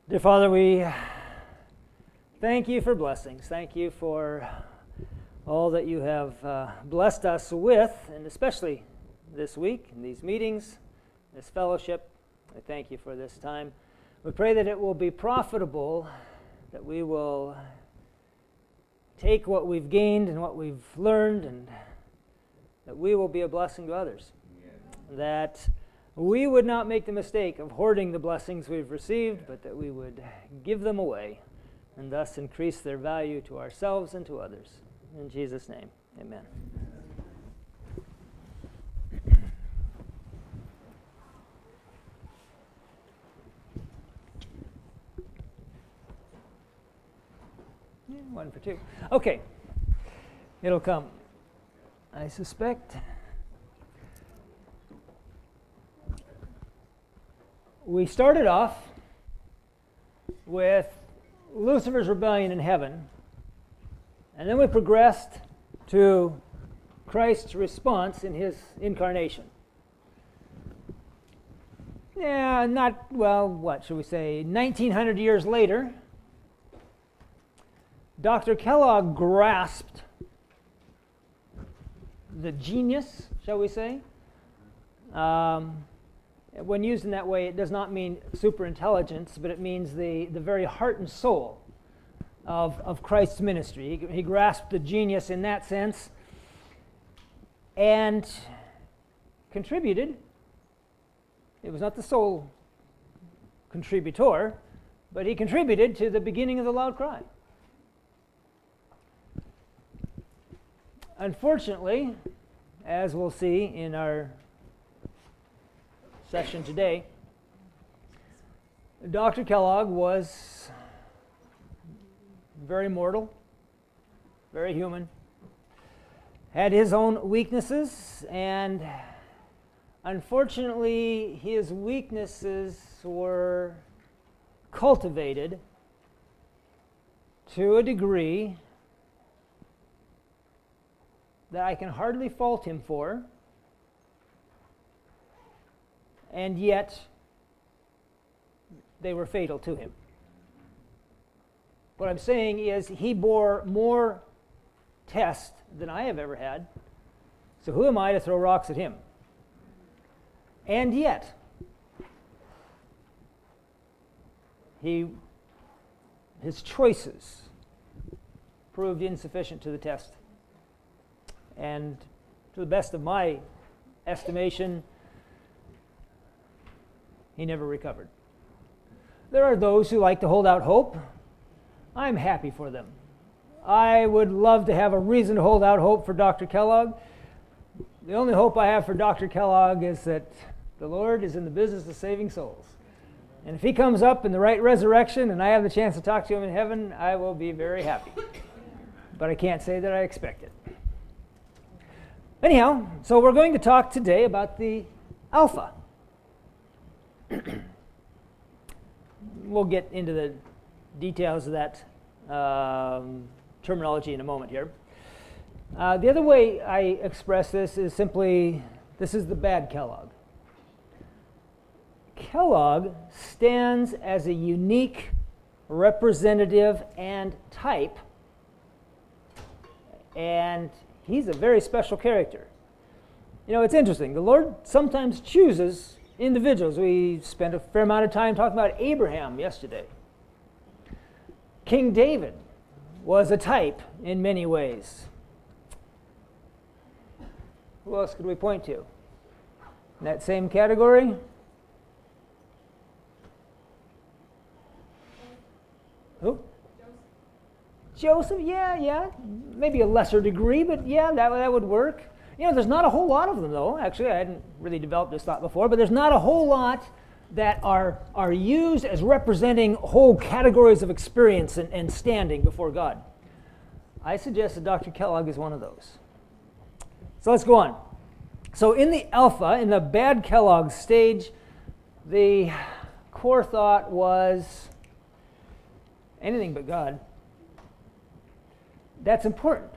Dear Father, we thank you for blessings. Thank you for all that you have blessed us with, and especially this week, in these meetings, this fellowship. I thank you for this time. We pray that it will be profitable, that we will take what we've gained and what we've learned, and that we will be a blessing to others. Yeah. That we would not make the mistake of hoarding the blessings we've received, but that we would give them away and thus increase their value to ourselves and to others. In Jesus' name, amen. One for two. Okay. It'll come, I suspect. We started off with Lucifer's rebellion in heaven, and then we progressed to Christ's response in his incarnation. What should we say? 1900 years later, Dr. Kellogg grasped the genius, shall we say. When used in that way, it does not mean superintelligence, but it means the very heart and soul of Christ's ministry. He grasped the genius in that sense and contributed. It was not the sole contributor, but he contributed to the beginning of the loud cry. Unfortunately, as we'll see in our session today, Dr. Kellogg was very mortal, very human, had his own weaknesses, and unfortunately his weaknesses were cultivated to a degree that I can hardly fault him for. And yet, they were fatal to him. What I'm saying is he bore more tests than I have ever had, so who am I to throw rocks at him? And yet, his choices proved insufficient to the test. And to the best of my estimation, he never recovered. There are those who like to hold out hope. I'm happy for them. I would love to have a reason to hold out hope for Dr. Kellogg. The only hope I have for Dr. Kellogg is that the Lord is in the business of saving souls. And if he comes up in the right resurrection and I have the chance to talk to him in heaven, I will be very happy. But I can't say that I expect it. Anyhow, so we're going to talk today about the Alpha. We'll get into the details of that terminology in a moment here. The other way I express this is simply, this is the bad Kellogg. Kellogg stands as a unique representative and type, and he's a very special character. You know, it's interesting. The Lord sometimes chooses individuals. We spent a fair amount of time talking about Abraham yesterday. King David was a type in many ways. Who else could we point to in that same category? Who? Joseph, yeah. Maybe a lesser degree, but yeah, that would work. You know, there's not a whole lot of them, though. Actually, I hadn't really developed this thought before, but there's not a whole lot that are used as representing whole categories of experience and standing before God. I suggest that Dr. Kellogg is one of those. So let's go on. So in the Alpha, in the bad Kellogg stage, the core thought was anything but God. That's important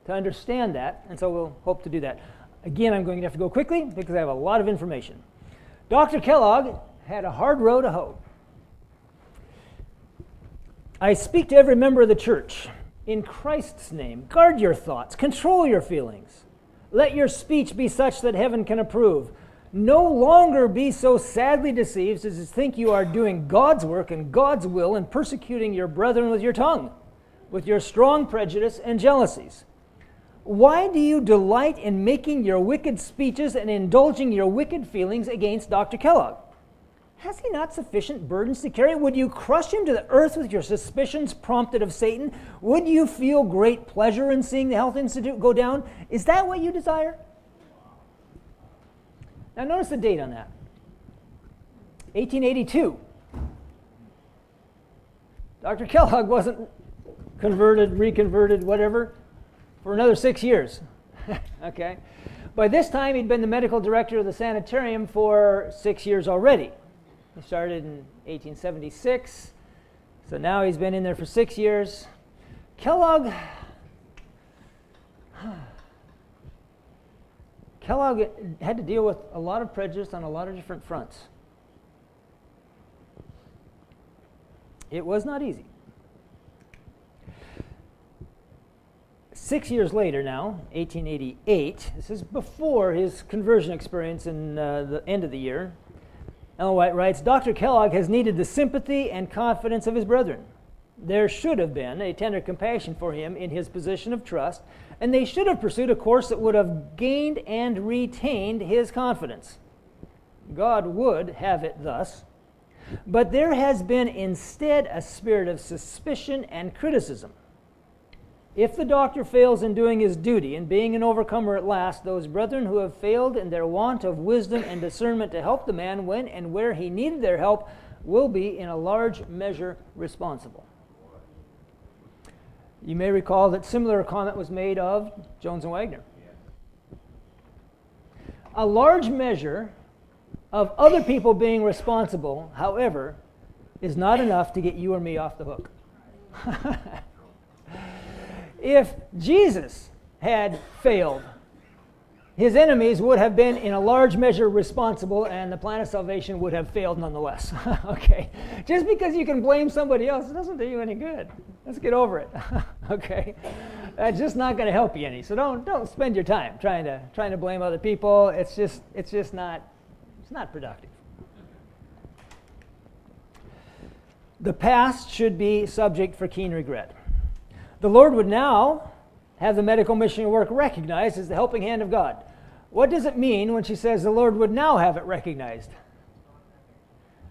to understand that, and so we'll hope to do that. Again, I'm going to have to go quickly because I have a lot of information. Dr. Kellogg had a hard row to hoe. I speak to every member of the church. In Christ's name, guard your thoughts, control your feelings. Let your speech be such that heaven can approve. No longer be so sadly deceived as to think you are doing God's work and God's will and persecuting your brethren with your tongue, with your strong prejudice and jealousies. Why do you delight in making your wicked speeches and indulging your wicked feelings against Dr. Kellogg? Has he not sufficient burdens to carry? Would you crush him to the earth with your suspicions prompted of Satan? Would you feel great pleasure in seeing the Health Institute go down? Is that what you desire? Now notice the date on that. 1882. Dr. Kellogg wasn't converted, reconverted, whatever, for another 6 years. Okay? By this time, he'd been the medical director of the sanitarium for 6 years already. He started in 1876, so now he's been in there for 6 years. Kellogg had to deal with a lot of prejudice on a lot of different fronts. It was not easy. 6 years later now, 1888, this is before his conversion experience in the end of the year, Ellen White writes, Dr. Kellogg has needed the sympathy and confidence of his brethren. There should have been a tender compassion for him in his position of trust, and they should have pursued a course that would have gained and retained his confidence. God would have it thus. But there has been instead a spirit of suspicion and criticism. If the doctor fails in doing his duty and being an overcomer at last, those brethren who have failed in their want of wisdom and discernment to help the man when and where he needed their help will be in a large measure responsible. You may recall that similar comment was made of Jones and Wagner. A large measure of other people being responsible, however, is not enough to get you or me off the hook. If Jesus had failed, his enemies would have been in a large measure responsible, and the plan of salvation would have failed nonetheless. Okay? Just because you can blame somebody else, it doesn't do you any good. Let's get over it. Okay? That's just not going to help you any. So don't spend your time trying to blame other people. It's just not productive. The past should be subject for keen regret. The Lord would now have the medical missionary work recognized as the helping hand of God. What does it mean when she says the Lord would now have it recognized?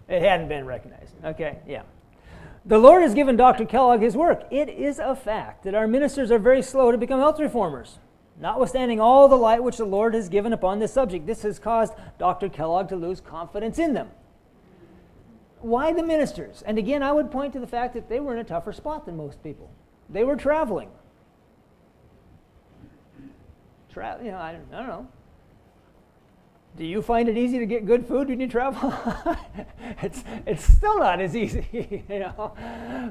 It hadn't been recognized. Okay, yeah. The Lord has given Dr. Kellogg his work. It is a fact that our ministers are very slow to become health reformers. Notwithstanding all the light which the Lord has given upon this subject, this has caused Dr. Kellogg to lose confidence in them. Why the ministers? And again, I would point to the fact that they were in a tougher spot than most people. They were traveling. I don't know. Do you find it easy to get good food when you travel? It's still not as easy, you know.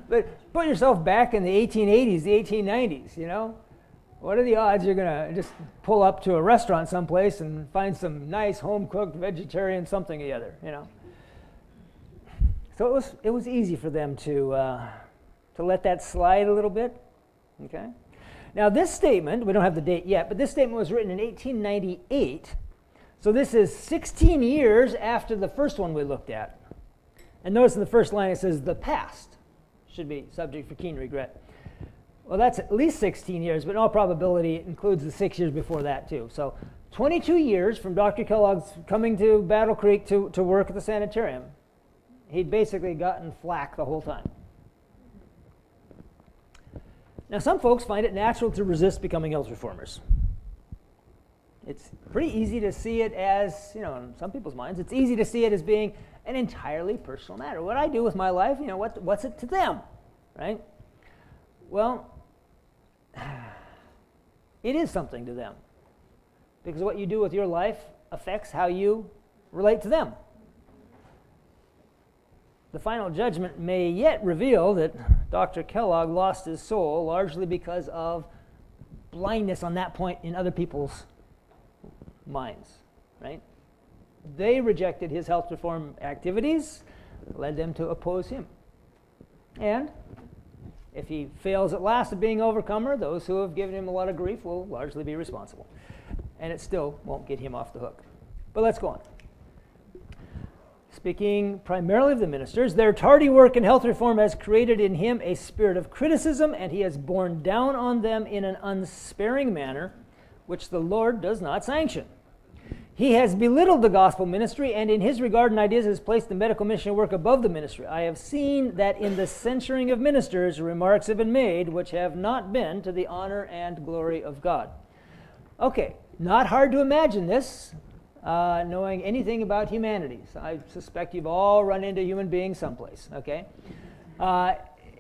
But put yourself back in the 1880s, the 1890s, you know. What are the odds you're going to just pull up to a restaurant someplace and find some nice home-cooked vegetarian something or the other, you know? So it was easy for them to let that slide a little bit, okay? Now this statement, we don't have the date yet, but this statement was written in 1898, so this is 16 years after the first one we looked at. And notice in the first line it says, the past should be subject for keen regret. Well, that's at least 16 years, but in all probability it includes the 6 years before that too. So 22 years from Dr. Kellogg's coming to Battle Creek to work at the sanitarium. He'd basically gotten flack the whole time. Now, some folks find it natural to resist becoming health reformers. It's pretty easy to see it as, you know, in some people's minds, it's easy to see it as being an entirely personal matter. What I do with my life, you know, what's it to them, right? Well, it is something to them, because what you do with your life affects how you relate to them. The final judgment may yet reveal that Dr. Kellogg lost his soul largely because of blindness on that point in other people's minds, right? They rejected his health reform activities, led them to oppose him. And If he fails at last at being overcomer, those who have given him a lot of grief will largely be responsible. And it still won't get him off the hook. But let's go on. Speaking primarily of the ministers, their tardy work in health reform has created in him a spirit of criticism, and he has borne down on them in an unsparing manner, which the Lord does not sanction. He has belittled the gospel ministry, and in his regard and ideas has placed the medical missionary work above the ministry. I have seen that in the censuring of ministers, remarks have been made which have not been to the honor and glory of God. Okay, not hard to imagine this, knowing anything about humanity. So I suspect you've all run into human beings someplace, okay?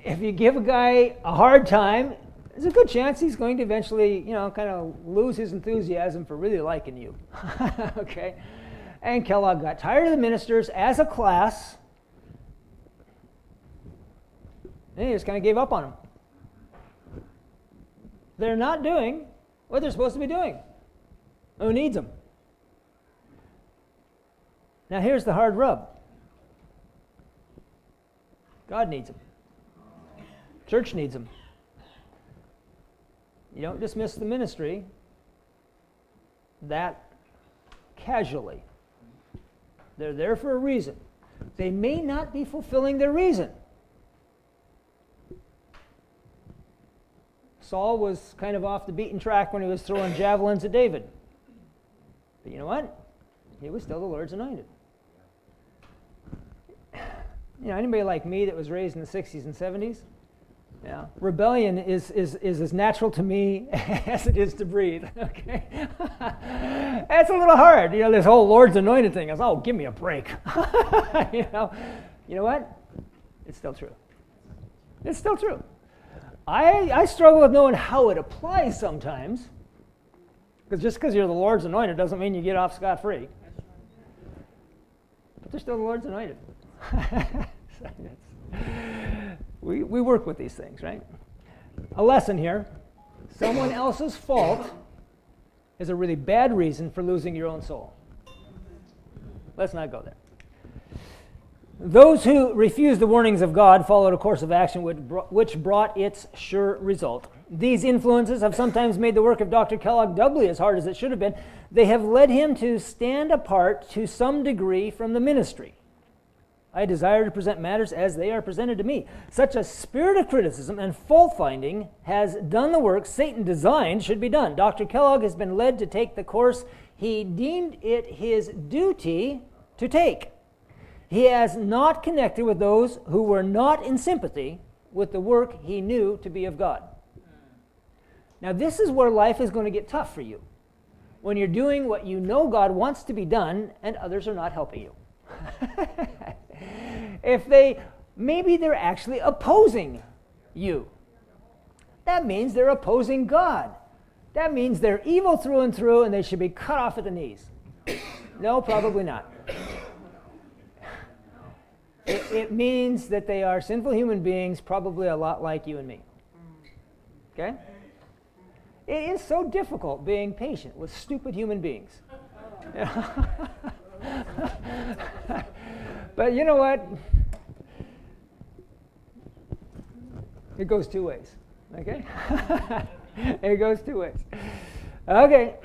If you give a guy a hard time, there's a good chance he's going to eventually, kind of lose his enthusiasm for really liking you. Okay? And Kellogg got tired of the ministers as a class, and he just kind of gave up on them. They're not doing what they're supposed to be doing. Who needs them? Now here's the hard rub. God needs them. Church needs them. You don't dismiss the ministry that casually. They're there for a reason. They may not be fulfilling their reason. Saul was kind of off the beaten track when he was throwing javelins at David. But you know what? He was still the Lord's anointed. Anybody like me that was raised in the 60s and 70s? Yeah, rebellion is as natural to me as it is to breathe. Okay, that's a little hard. This whole Lord's anointed thing is, give me a break. You know what? It's still true. It's still true. I struggle with knowing how it applies sometimes, because just because you're the Lord's anointed doesn't mean you get off scot-free. But they're still the Lord's anointed. We work with these things, right? A lesson here. Someone else's fault is a really bad reason for losing your own soul. Let's not go there. Those who refused the warnings of God followed a course of action which brought its sure result. These influences have sometimes made the work of Dr. Kellogg doubly as hard as it should have been. They have led him to stand apart to some degree from the ministry. I desire to present matters as they are presented to me. Such a spirit of criticism and fault-finding has done the work Satan designed should be done. Dr. Kellogg has been led to take the course he deemed it his duty to take. He has not connected with those who were not in sympathy with the work he knew to be of God. Now, this is where life is going to get tough for you. When you're doing what you know God wants to be done and others are not helping you. If maybe they're actually opposing you. That means they're opposing God. That means they're evil through and through and they should be cut off at the knees. No, probably not. It means that they are sinful human beings, probably a lot like you and me. Okay? It is so difficult being patient with stupid human beings. But you know what? It goes two ways. Okay? It goes two ways. Okay.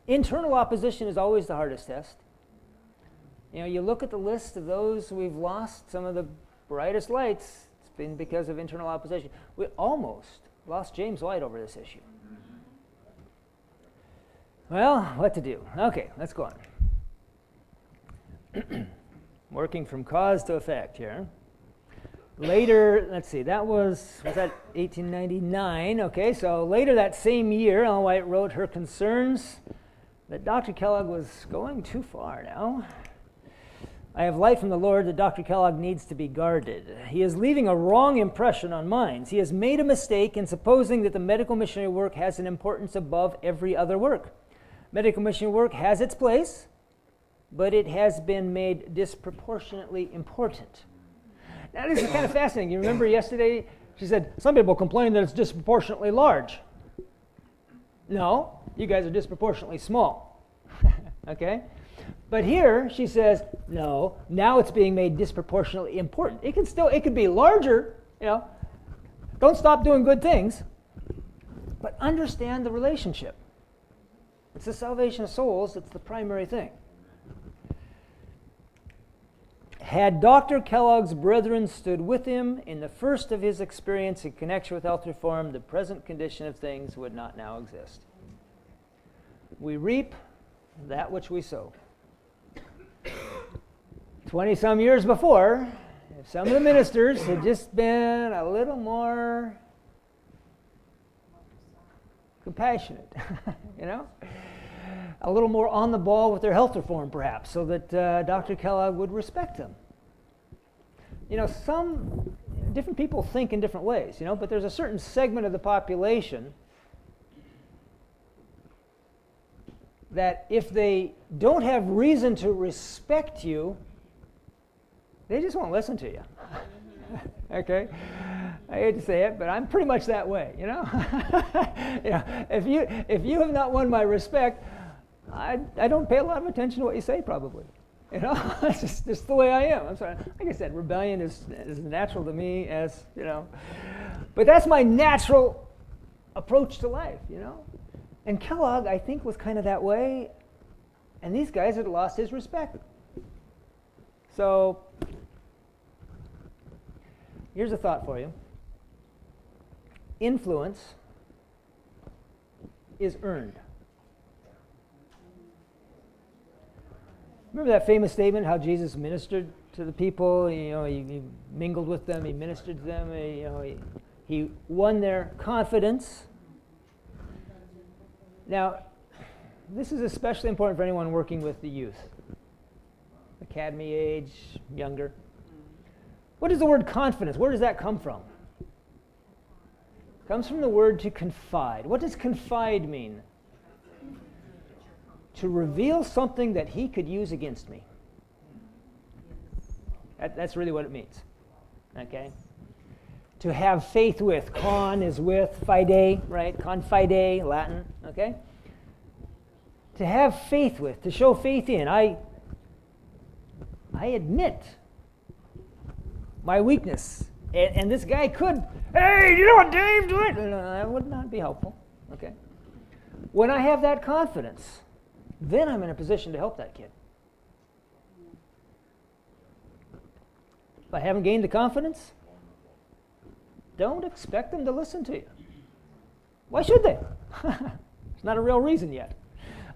Internal opposition is always the hardest test. You look at the list of those we've lost, some of the brightest lights, it's been because of internal opposition. We almost lost James White over this issue. Well, what to do? Okay, let's go on. Working from cause to effect here. Later, let's see, was that 1899? Okay, so later that same year, Ellen White wrote her concerns that Dr. Kellogg was going too far now. I have light from the Lord that Dr. Kellogg needs to be guarded. He is leaving a wrong impression on minds. He has made a mistake in supposing that the medical missionary work has an importance above every other work. Medical missionary work has its place, but it has been made disproportionately important. Now, this is kind of fascinating. You remember yesterday, she said, some people complain that it's disproportionately large. No, you guys are disproportionately small. Okay? But here, she says, no, now it's being made disproportionately important. It could be larger, the Don't stop doing good things, but understand the relationship. It's the salvation of souls that's the primary thing. Had Dr. Kellogg's brethren stood with him in the first of his experience in connection with health reform, the present condition of things would not now exist. We reap that which we sow. 20-some years before, if some of the ministers had just been a little more compassionate, a little more on the ball with their health reform, perhaps, so that Dr. Kellogg would respect them. Some different people think in different ways, but there's a certain segment of the population that if they don't have reason to respect you, they just won't listen to you. Okay? I hate to say it, but I'm pretty much that way, If you have not won my respect, I don't pay a lot of attention to what you say, probably. It's just the way I am. I'm sorry. Like I said, rebellion is natural to me as, But that's my natural approach to life, And Kellogg, I think, was kind of that way, and these guys had lost his respect. So, here's a thought for you. Influence is earned. Remember that famous statement, how Jesus ministered to the people? He mingled with them, he ministered to them, he won their confidence. Now, this is especially important for anyone working with the youth. Academy age, younger. What is the word confidence? Where does that come from? It comes from the word to confide. What does confide mean? To reveal something that he could use against me. That's really what it means. Okay? To have faith with. Con is with, fide, right? Confide, Latin, okay? To have faith with, to show faith in. I admit my weakness. And this guy could, hey, you know what Dave did? No, that would not be helpful, okay? When I have that confidence, then I'm in a position to help that kid. If I haven't gained the confidence, don't expect them to listen to you. Why should they? It's not a real reason yet.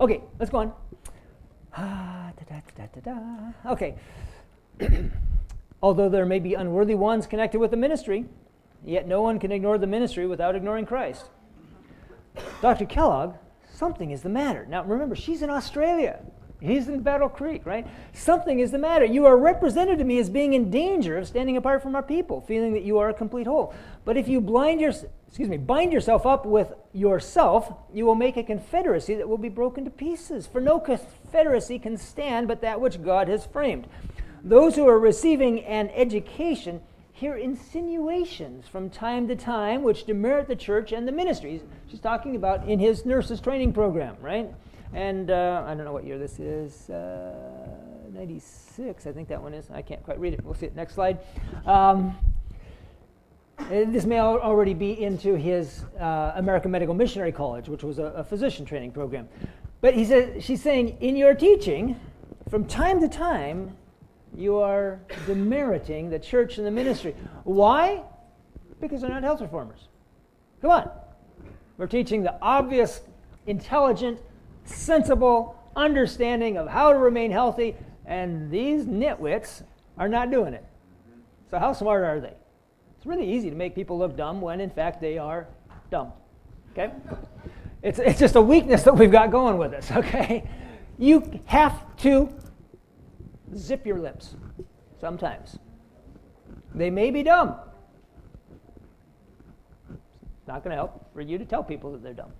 Okay, let's go on. Okay. Although there may be unworthy ones connected with the ministry, yet no one can ignore the ministry without ignoring Christ. Dr. Kellogg, something is the matter. Now remember, she's in Australia. He's in Battle Creek, right? Something is the matter. You are represented to me as being in danger of standing apart from our people, feeling that you are a complete whole. But if you bind yourself up with yourself, you will make a confederacy that will be broken to pieces. For no confederacy can stand but that which God has framed. Those who are receiving an education hear insinuations from time to time which demerit the church and the ministries. She's talking about in his nurses training program, right? And I don't know what year this is, 96, I think that one is. I can't quite read it. We'll see it. Next slide. This may already be into his American Medical Missionary College, which was a physician training program. But she's saying, in your teaching, from time to time, you are demeriting the church and the ministry. Why? Because they're not health reformers. Come on. We're teaching the obvious, intelligent, sensible understanding of how to remain healthy, and these nitwits are not doing it. So how smart are they? It's really easy to make people look dumb when, in fact, they are dumb. Okay? It's just a weakness that we've got going with us, okay? You have to zip your lips sometimes. They may be dumb. It's not going to help for you to tell people that they're dumb.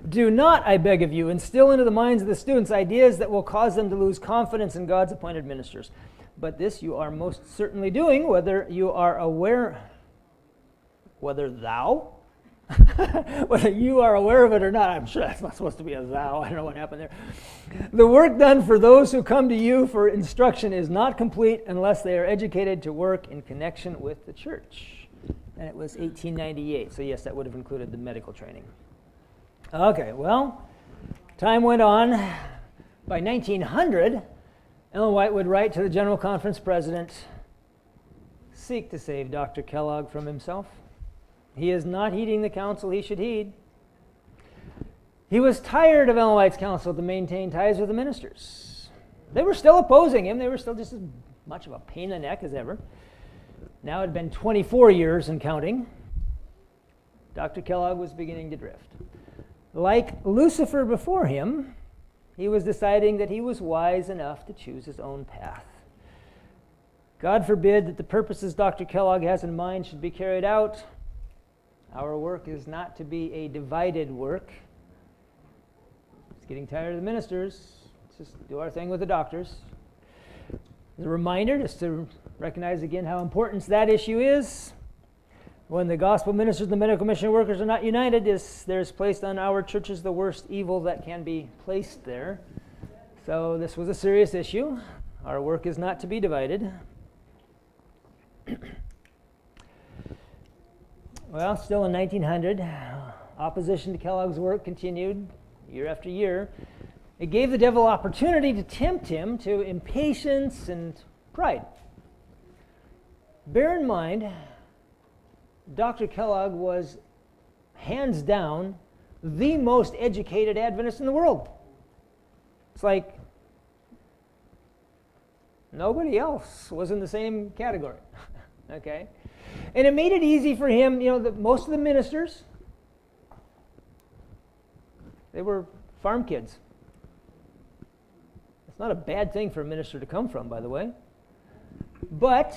Do not, I beg of you, instill into the minds of the students ideas that will cause them to lose confidence in God's appointed ministers. But this you are most certainly doing, whether you are aware, whether you are aware of it or not. I'm sure that's not supposed to be a thou. I don't know what happened there. The work done for those who come to you for instruction is not complete unless they are educated to work in connection with the church. and it was 1898. So yes, that would have included the medical training. Okay, well, time went on. By 1900, Ellen White would write to the General Conference president, "Seek to save Dr. Kellogg from himself. He is not heeding the counsel he should heed." He was tired of Ellen White's counsel to maintain ties with the ministers. They were still opposing him. They were still just as much of a pain in the neck as ever. Now it had been 24 years and counting. Dr. Kellogg was beginning to drift. Like Lucifer before him, he was deciding that he was wise enough to choose his own path. God forbid that the purposes Dr. Kellogg has in mind should be carried out. Our work is not to be a divided work. It's getting tired of the ministers. Let's just do our thing with the doctors. As a reminder, just to recognize again how important that issue is. When the gospel ministers and the medical mission workers are not united, there's placed on our churches the worst evil that can be placed there. So this was a serious issue. Our work is not to be divided. Well, still in 1900, opposition to Kellogg's work continued year after year. It gave the devil opportunity to tempt him to impatience and pride. Bear in mind, Dr. Kellogg was hands down the most educated Adventist in the world. It's like nobody else was in the same category. Okay? And it made it easy for him, most of the ministers, they were farm kids. It's not a bad thing for a minister to come from, by the way. But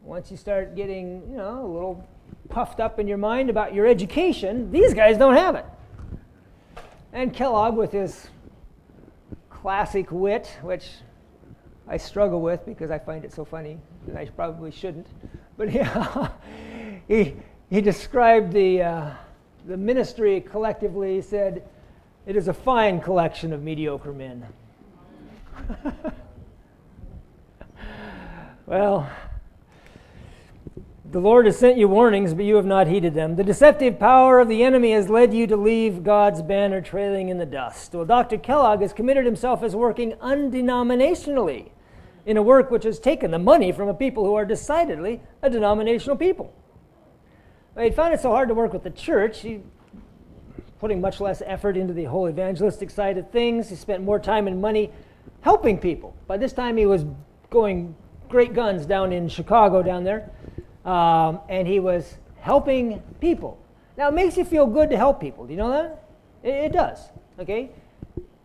once you start getting, a little puffed up in your mind about your education, these guys don't have it. And Kellogg, with his classic wit, which I struggle with because I find it so funny, and I probably shouldn't, but yeah, he described the ministry collectively. He said, "It is a fine collection of mediocre men." Well, the Lord has sent you warnings, but you have not heeded them. The deceptive power of the enemy has led you to leave God's banner trailing in the dust. Well, Dr. Kellogg has committed himself as working undenominationally in a work which has taken the money from a people who are decidedly a denominational people. He found it so hard to work with the church, he putting much less effort into the whole evangelistic side of things. He spent more time and money helping people. By this time, he was going great guns down in Chicago down there. And he was helping people. Now, it makes you feel good to help people. Do you know that? It does, okay?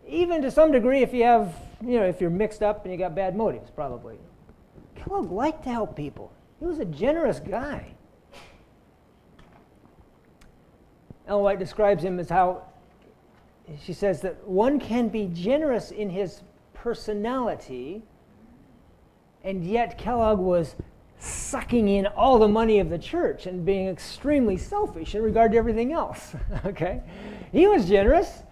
Even to some degree if you have, if you're mixed up and you got bad motives, probably. Kellogg liked to help people. He was a generous guy. Ellen White describes him as how, she says that one can be generous in his personality, and yet Kellogg was sucking in all the money of the church and being extremely selfish in regard to everything else. Okay? He was generous.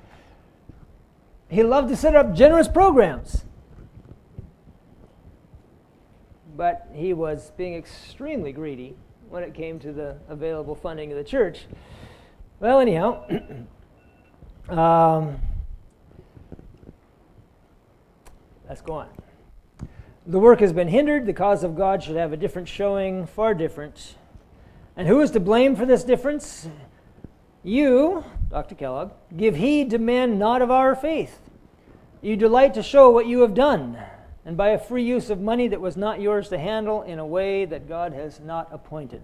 He loved to set up generous programs. But he was being extremely greedy when it came to the available funding of the church. Well, anyhow, let's go on. The work has been hindered. The cause of God should have a different showing, far different. And who is to blame for this difference? You, Dr. Kellogg, give heed to men not of our faith. You delight to show what you have done, and by a free use of money that was not yours to handle in a way that God has not appointed.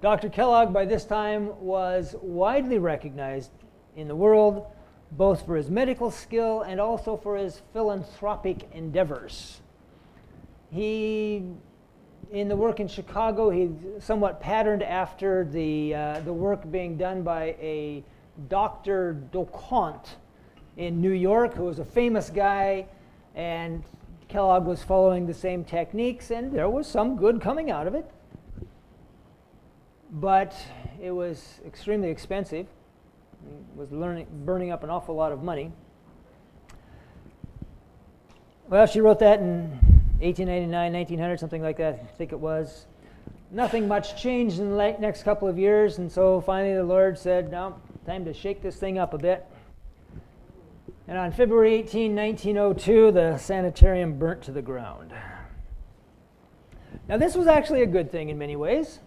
Dr. Kellogg, by this time, was widely recognized in the world, both for his medical skill and also for his philanthropic endeavors. He, in the work in Chicago, he somewhat patterned after the work being done by a Dr. DuCont in New York, who was a famous guy, and Kellogg was following the same techniques, and there was some good coming out of it. But it was extremely expensive. It was burning up an awful lot of money. Well, she wrote that in 1899, 1900, something like that, I think it was. nothing much changed in the next couple of years, and so finally the Lord said, no, time to shake this thing up a bit. And on February 18, 1902, the sanitarium burnt to the ground. Now this was actually a good thing in many ways,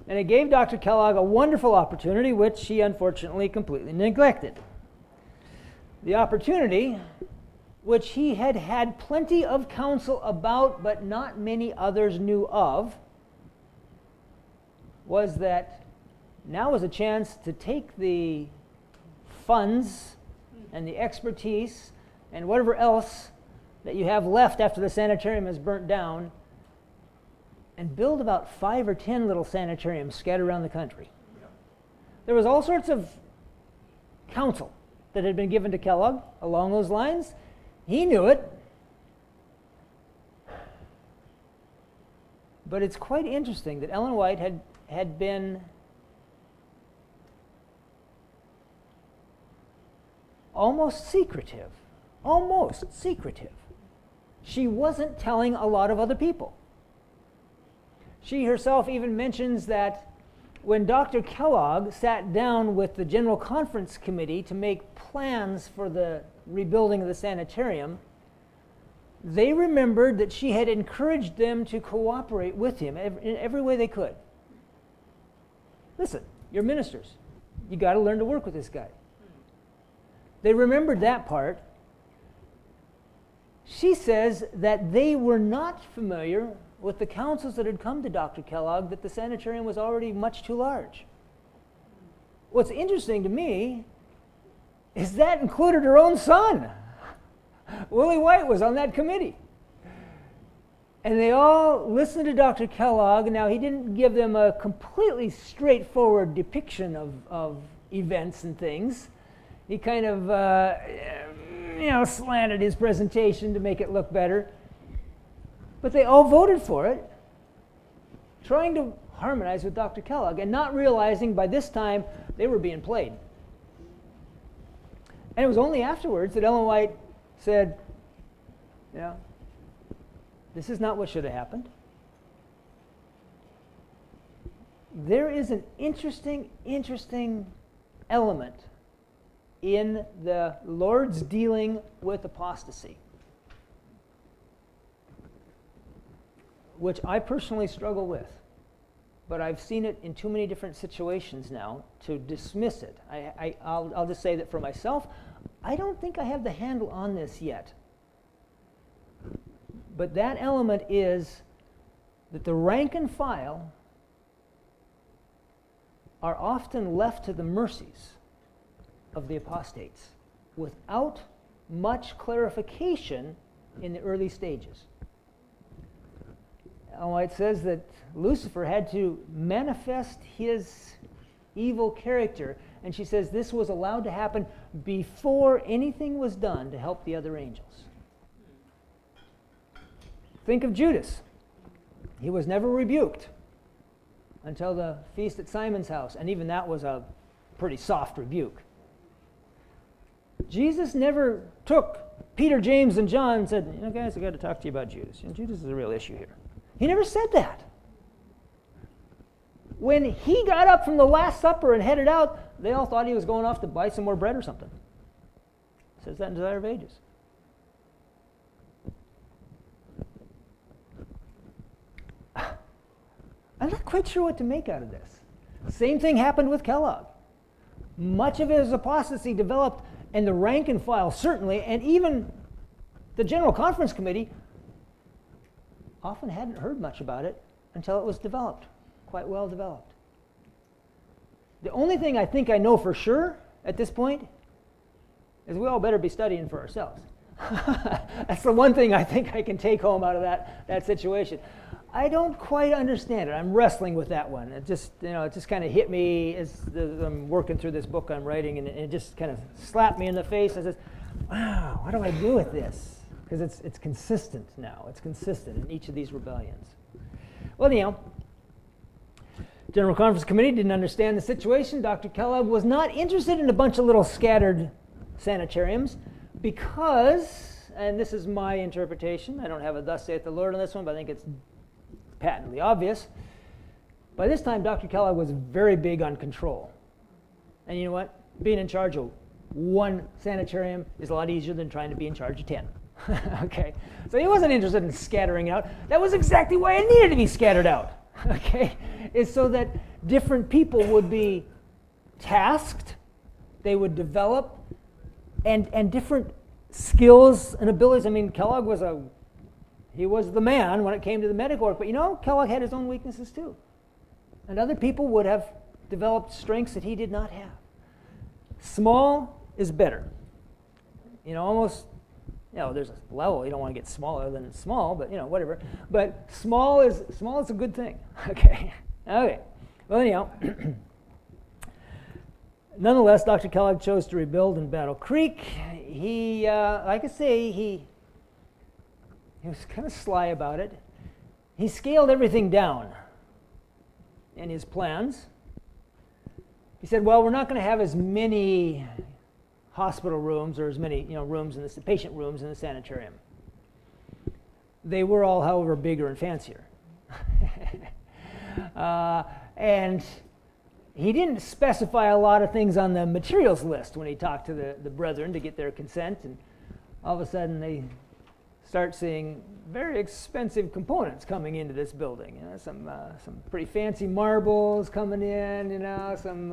and it gave Dr. Kellogg a wonderful opportunity, which he unfortunately completely neglected. The opportunity, which he had had plenty of counsel about, but not many others knew of, was that now was a chance to take the funds and the expertise and whatever else that you have left after the sanitarium is burnt down and build about 5 or 10 little sanitariums scattered around the country. There was all sorts of counsel that had been given to Kellogg along those lines. He knew it. But it's quite interesting that Ellen White had been almost secretive. Almost secretive. She wasn't telling a lot of other people. She herself even mentions that when Dr. Kellogg sat down with the General Conference Committee to make plans for the rebuilding of the sanitarium, they remembered that she had encouraged them to cooperate with him in every way they could. Listen, you're ministers. You got to learn to work with this guy. They remembered that part. She says that they were not familiar with the counsels that had come to Dr. Kellogg that the sanitarium was already much too large. What's interesting to me is that included her own son. Willie White was on that committee. And they all listened to Dr. Kellogg. Now, he didn't give them a completely straightforward depiction of events and things. He kind of, slanted his presentation to make it look better. But they all voted for it, trying to harmonize with Dr. Kellogg and not realizing by this time they were being played. And it was only afterwards that Ellen White said, this is not what should have happened. There is an interesting element in the Lord's dealing with apostasy, which I personally struggle with, but I've seen it in too many different situations now to dismiss it. I'll just say that for myself, I don't think I have the handle on this yet. But that element is that the rank and file are often left to the mercies of the apostates without much clarification in the early stages. Ellen White says that Lucifer had to manifest his evil character, and she says this was allowed to happen before anything was done to help the other angels. Think of Judas. He was never rebuked until the feast at Simon's house, and even that was a pretty soft rebuke. Jesus never took Peter, James, and John and said, guys, I've got to talk to you about Judas. Judas is a real issue here. He never said that. When he got up from the Last Supper and headed out, they all thought he was going off to buy some more bread or something. It says that in Desire of Ages. I'm not quite sure what to make out of this. Same thing happened with Kellogg. Much of his apostasy developed, and the rank and file certainly, and even the General Conference Committee often hadn't heard much about it until it was developed, quite well developed. The only thing I think I know for sure at this point is we all better be studying for ourselves. That's the one thing I think I can take home out of that situation. I don't quite understand it. I'm wrestling with that one. It just kind of hit me as I'm working through this book I'm writing, and it just kind of slapped me in the face. I said, wow, what do I do with this? Because it's consistent now. It's consistent in each of these rebellions. Well, anyhow, General Conference Committee didn't understand the situation. Dr. Kellogg was not interested in a bunch of little scattered sanitariums because, and this is my interpretation, I don't have a thus saith the Lord on this one, but I think it's patently obvious, By this time, Dr. Kellogg was very big on control. And you know what? Being in charge of one sanitarium is a lot easier than trying to be in charge of 10. Okay? So he wasn't interested in scattering out. That was exactly why it needed to be scattered out. Okay? It's so that different people would be tasked, they would develop, and different skills and abilities. I mean, Kellogg was he was the man when it came to the medical work, but you know, Kellogg had his own weaknesses too. And other people would have developed strengths that he did not have. Small is better. You know, almost, you know, there's a level. You don't want to get smaller than small, but you know, whatever. But small is a good thing. Okay. Okay. Well, anyhow, nonetheless, Dr. Kellogg chose to rebuild in Battle Creek. He, like I say, he was kind of sly about it. He scaled everything down in his plans. He said, well, we're not going to have as many hospital rooms or as many rooms in the patient rooms in the sanitarium. They were all, however, bigger and fancier. And he didn't specify a lot of things on the materials list when he talked to the brethren to get their consent, and all of a sudden they start seeing very expensive components coming into this building. You know, some pretty fancy marbles coming in, you know, some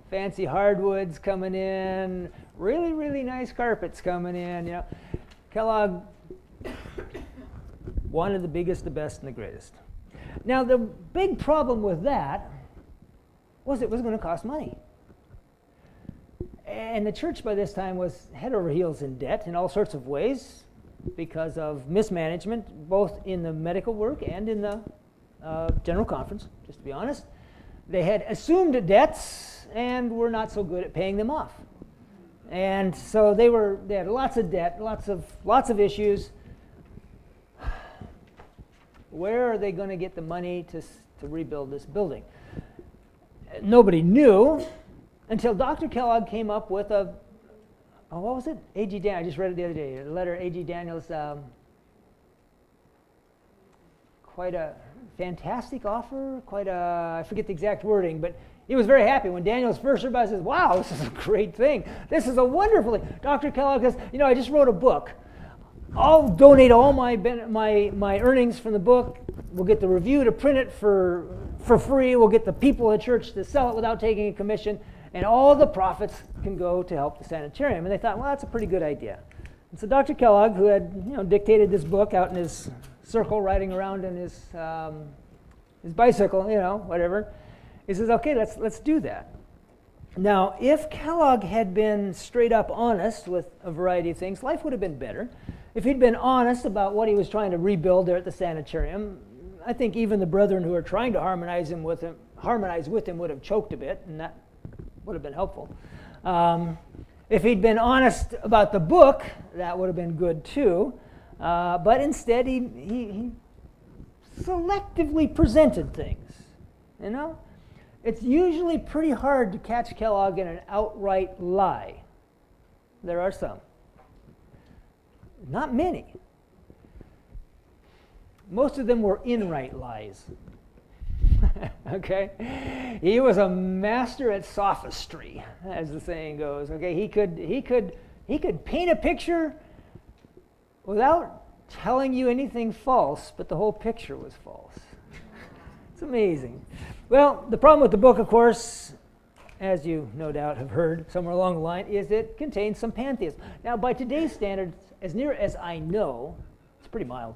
fancy hardwoods coming in, really, really nice carpets coming in. You know, Kellogg wanted the biggest, the best, and the greatest. Now, the big problem with that was it was going to cost money. And the church by this time was head over heels in debt in all sorts of ways because of mismanagement, both in the medical work and in the general conference, just to be honest. They had assumed debts and were not so good at paying them off. And so they had lots of debt, lots of issues. Where are they going to get the money to rebuild this building? Nobody knew until Dr. Kellogg came up with what was it? A.G. Daniels, I just read it the other day, a letter A.G. Daniels, quite a fantastic offer, I forget the exact wording, but he was very happy when Daniels first heard about it. He says, wow, this is a great thing. This is a wonderful thing. Dr. Kellogg says, you know, I just wrote a book. I'll donate all my earnings from the book. We'll get the review to print it for free. We'll get the people at church to sell it without taking a commission. And all the profits can go to help the sanitarium. And they thought, well, that's a pretty good idea. And so Dr. Kellogg, who had dictated this book out in his circle, riding around in his bicycle, whatever, he says, okay, let's do that. Now, if Kellogg had been straight up honest with a variety of things, life would have been better. If he'd been honest about what he was trying to rebuild there at the sanitarium, I think even the brethren who were trying to harmonize with him would have choked a bit, and that would have been helpful. If he'd been honest about the book, that would have been good too. But instead, he selectively presented things. You know, it's usually pretty hard to catch Kellogg in an outright lie. There are some. Not many. Most of them were inright lies. Okay? He was a master at sophistry, as the saying goes. Okay? He could paint a picture without telling you anything false, but the whole picture was false. It's amazing. Well, the problem with the book, of course, as you no doubt have heard somewhere along the line, is it contains some pantheism. Now, by today's standards, as near as I know, it's pretty mild.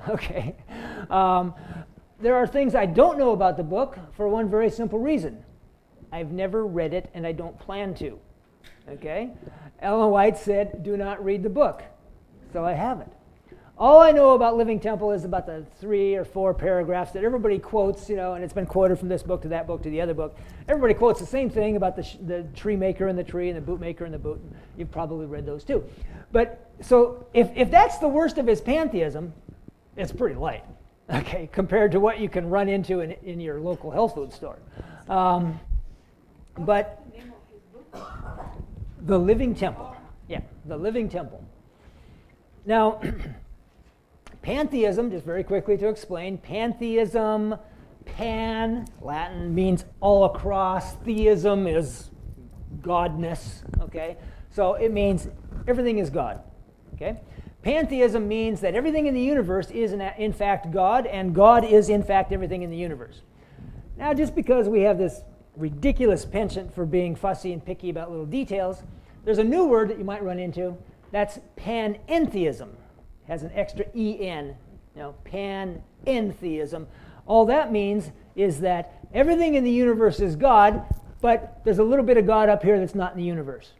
Okay. There are things I don't know about the book for one very simple reason. I've never read it and I don't plan to. Okay? Ellen White said, do not read the book. So I haven't. All I know about Living Temple is about the 3 or 4 paragraphs that everybody quotes, and it's been quoted from this book to that book to the other book. Everybody quotes the same thing about the tree maker and the tree and the boot maker and the boot. You've probably read those too. But so if that's the worst of his pantheism, it's pretty light, okay, compared to what you can run into in your local health food store. But the Living Temple. Yeah, the Living Temple. Now, pantheism, just very quickly to explain, pantheism Pan, Latin, means all across. Theism is godness, okay? So it means everything is God, okay? Pantheism means that everything in the universe is in fact God, and God is in fact everything in the universe. Now, just because we have this ridiculous penchant for being fussy and picky about little details, there's a new word that you might run into. That's panentheism. It has an extra en, panentheism. All that means is that everything in the universe is God, but there's a little bit of God up here that's not in the universe.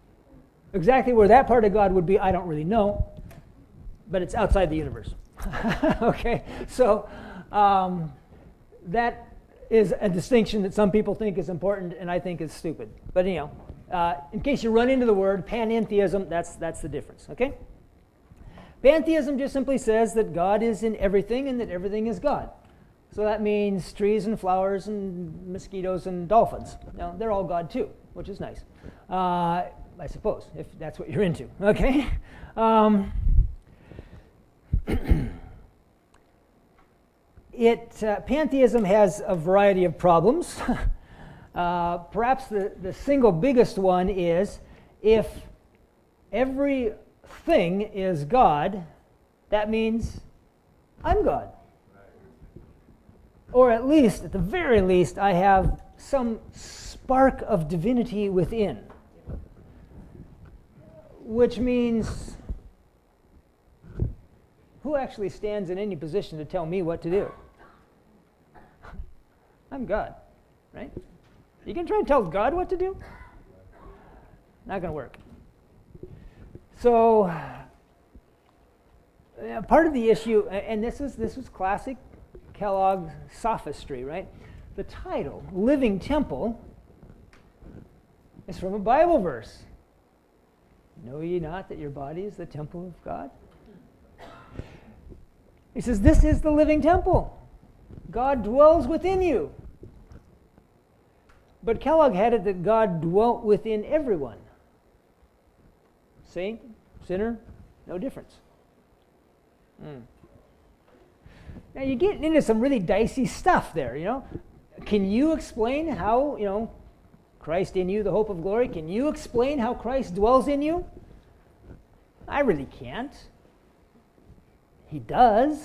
Exactly where that part of God would be, I don't really know, but it's outside the universe. Okay, so that is a distinction that some people think is important and I think is stupid. But anyhow, in case you run into the word panentheism, that's the difference, okay? Pantheism just simply says that God is in everything and that everything is God. So that means trees and flowers and mosquitoes and dolphins. Now, they're all God too, which is nice, I suppose, if that's what you're into, okay? Pantheism has a variety of problems. Perhaps the single biggest one is if everything is God, that means I'm God. Or at least, at the very least, I have some spark of divinity within. Which means, who actually stands in any position to tell me what to do? I'm God, right? You can try and tell God what to do? Not going to work. So, part of the issue, and this was classic Kellogg sophistry, right? The title, Living Temple, is from a Bible verse. Know ye not that your body is the temple of God? He says, this is the living temple. God dwells within you. But Kellogg had it that God dwelt within everyone. Saint, sinner, no difference. Now you're getting into some really dicey stuff there, Can you explain how, Christ in you, the hope of glory, can you explain how Christ dwells in you? I really can't. He does.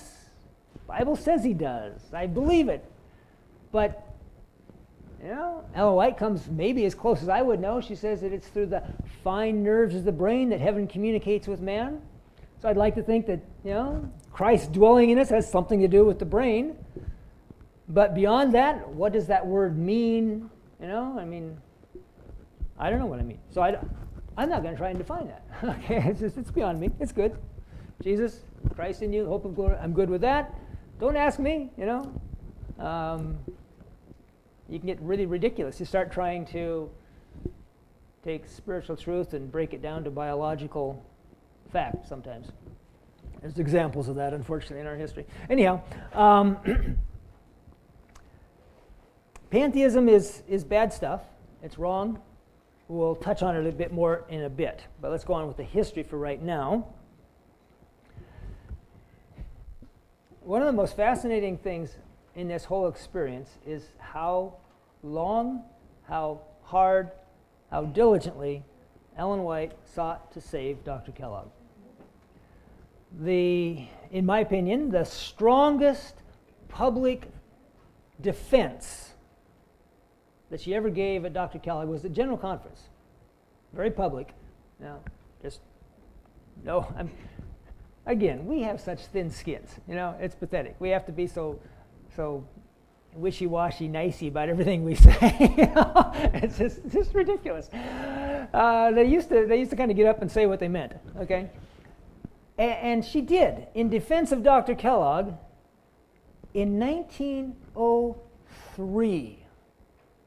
The Bible says he does. I believe it. But, Ellen White comes maybe as close as I would know. She says that it's through the fine nerves of the brain that heaven communicates with man. So I'd like to think that, Christ dwelling in us has something to do with the brain. But beyond that, what does that word mean? I don't know what I mean. So I'm not going to try and define that. Okay, it's beyond me. It's good. Jesus, Christ in you, the hope of glory. I'm good with that. Don't ask me, You can get really ridiculous. You start trying to take spiritual truth and break it down to biological fact sometimes. There's examples of that, unfortunately, in our history. Anyhow, pantheism is bad stuff. It's wrong. We'll touch on it a little bit more in a bit. But let's go on with the history for right now. One of the most fascinating things in this whole experience is how long, how hard, how diligently Ellen White sought to save Dr. Kellogg. In my opinion, the strongest public defense that she ever gave at Dr. Kellogg was the General Conference. Very public. Now, again, we have such thin skins. It's pathetic. We have to be so wishy-washy, nicey about everything we say. It's just ridiculous. They used to kind of get up and say what they meant. Okay. And she did, in defense of Dr. Kellogg, in 1903,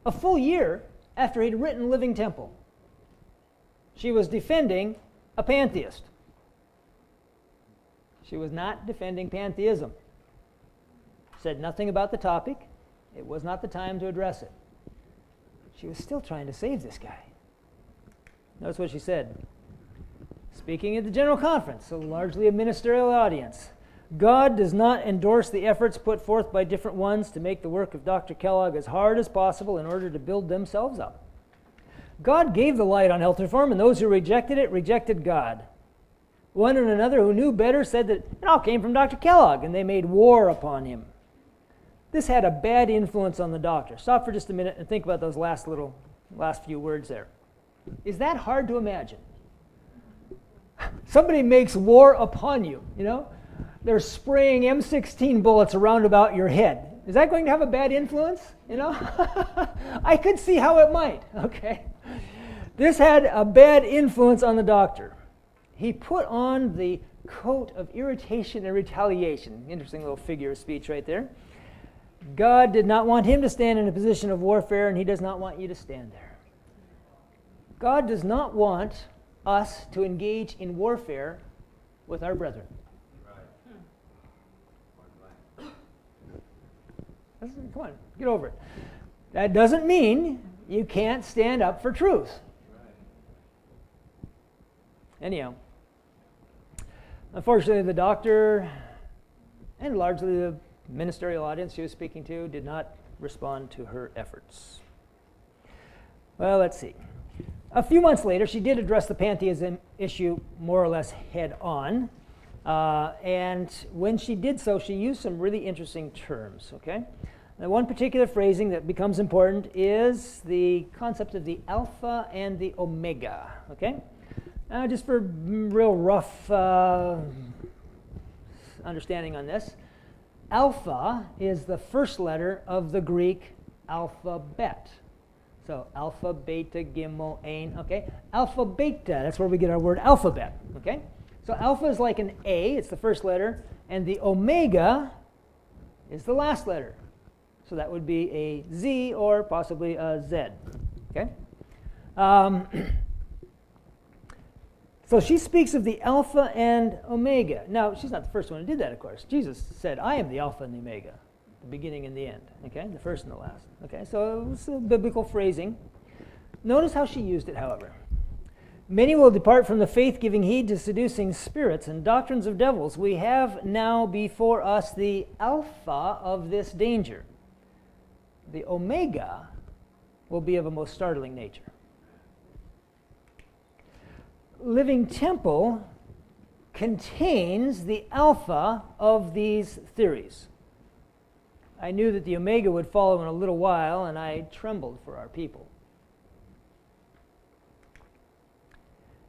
a full year after he'd written Living Temple. She was defending a pantheist. She was not defending pantheism. Said nothing about the topic. It was not the time to address it. She was still trying to save this guy. Notice what she said. Speaking at the General Conference, so largely a ministerial audience, God does not endorse the efforts put forth by different ones to make the work of Dr. Kellogg as hard as possible in order to build themselves up. God gave the light on health reform, and those who rejected it rejected God. One and another who knew better said that it all came from Dr. Kellogg, and they made war upon him. This had a bad influence on the doctor. Stop for just a minute and think about those last few words there. Is that hard to imagine? Somebody makes war upon you, you know? They're spraying M16 bullets around about your head. Is that going to have a bad influence? You know? I could see how it might, okay? This had a bad influence on the doctor. He put on the coat of irritation and retaliation. Interesting little figure of speech right there. God did not want him to stand in a position of warfare, and he does not want you to stand there. God does not want us to engage in warfare with our brethren. Come on, get over it. That doesn't mean you can't stand up for truth. Anyhow, unfortunately, the doctor and largely the ministerial audience she was speaking to did not respond to her efforts. Well, let's see. A few months later, she did address the pantheism issue more or less head on. And when she did so, she used some really interesting terms, okay? Now, one particular phrasing that becomes important is the concept of the alpha and the omega, okay? Just for real rough understanding on this, alpha is the first letter of the Greek alphabet. So alpha, beta, gimel, ain, okay? Alpha, beta, that's where we get our word alphabet, okay? So alpha is like an A, it's the first letter, and the omega is the last letter. So that would be a Z or possibly a Z, okay? So she speaks of the alpha and omega. Now, she's not the first one who did that, of course. Jesus said, I am the alpha and the omega, the beginning and the end, okay? The first and the last, okay? So it's a biblical phrasing. Notice how she used it, however. Many will depart from the faith, giving heed to seducing spirits and doctrines of devils. We have now before us the alpha of this danger. The omega will be of a most startling nature. Living Temple contains the alpha of these theories. I knew that the omega would follow in a little while, and I trembled for our people.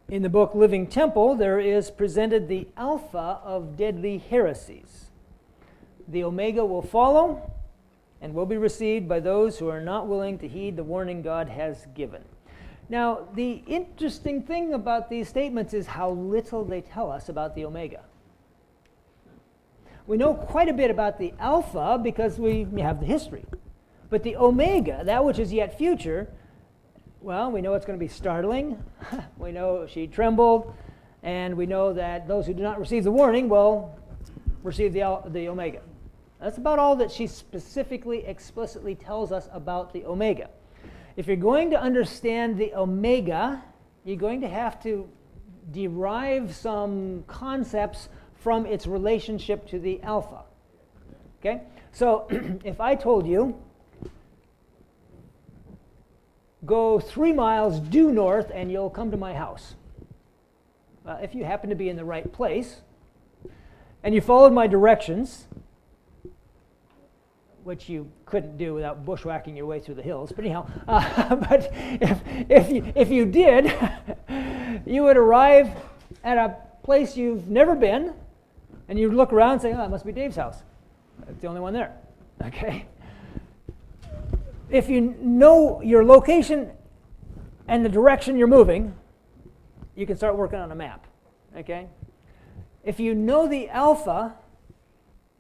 In the book Living Temple, there is presented the alpha of deadly heresies. The omega will follow and will be received by those who are not willing to heed the warning God has given. Now, the interesting thing about these statements is how little they tell us about the omega. We know quite a bit about the alpha because we have the history. But the omega, that which is yet future, well, we know it's going to be startling. We know she trembled. And we know that those who do not receive the warning will receive the omega. That's about all that she specifically, explicitly tells us about the omega. If you're going to understand the omega, you're going to have to derive some concepts from its relationship to the alpha. Okay? So if I told you, go 3 miles due north and you'll come to my house. If you happen to be in the right place, and you followed my directions, which you couldn't do without bushwhacking your way through the hills. But anyhow, but if you did, you would arrive at a place you've never been, and you'd look around and say, oh, it must be Dave's house. It's the only one there, okay? If you know your location and the direction you're moving, you can start working on a map, okay? If you know the alpha,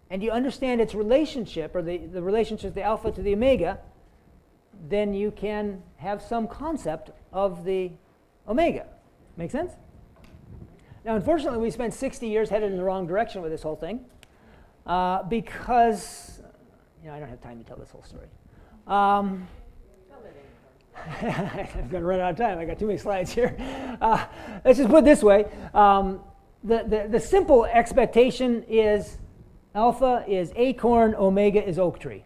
and you understand its relationship, or the relationship of the alpha to the omega, then you can have some concept of the omega. Make sense? Now, unfortunately, we spent 60 years headed in the wrong direction with this whole thing because, I don't have time to tell this whole story. I'm going to run out of time. I got too many slides here. Let's just put it this way. The simple expectation is Alpha is acorn, omega is oak tree.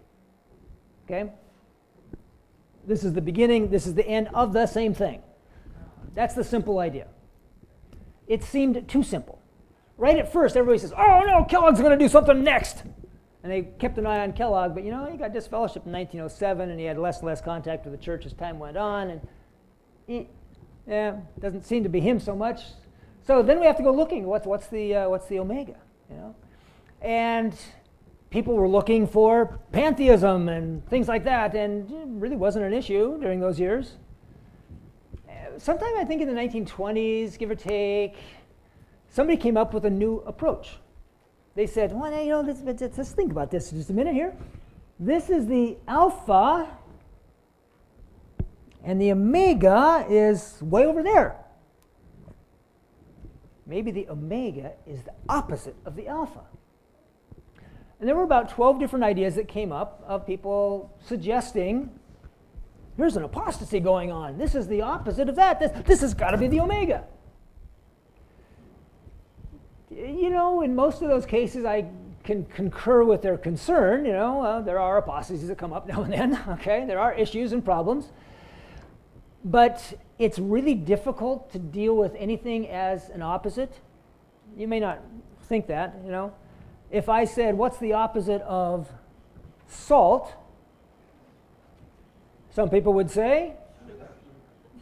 Okay? This is the beginning, this is the end of the same thing. That's the simple idea. It seemed too simple. Right at first, everybody says, oh no, Kellogg's going to do something next. And they kept an eye on Kellogg, but he got disfellowshipped in 1907, and he had less and less contact with the church as time went on, and doesn't seem to be him so much. So then we have to go looking. What's the omega? And people were looking for pantheism and things like that, and it really wasn't an issue during those years. Sometime I think in the 1920s, give or take, somebody came up with a new approach. They said, well, let's think about this just a minute here. This is the alpha, and the omega is way over there. Maybe the omega is the opposite of the alpha. And there were about 12 different ideas that came up of people suggesting, there's an apostasy going on. This is the opposite of that. This has got to be the omega. In most of those cases, I can concur with their concern. There are apostasies that come up now and then. Okay, there are issues and problems. But it's really difficult to deal with anything as an opposite. You may not think that, If I said, what's the opposite of salt? Some people would say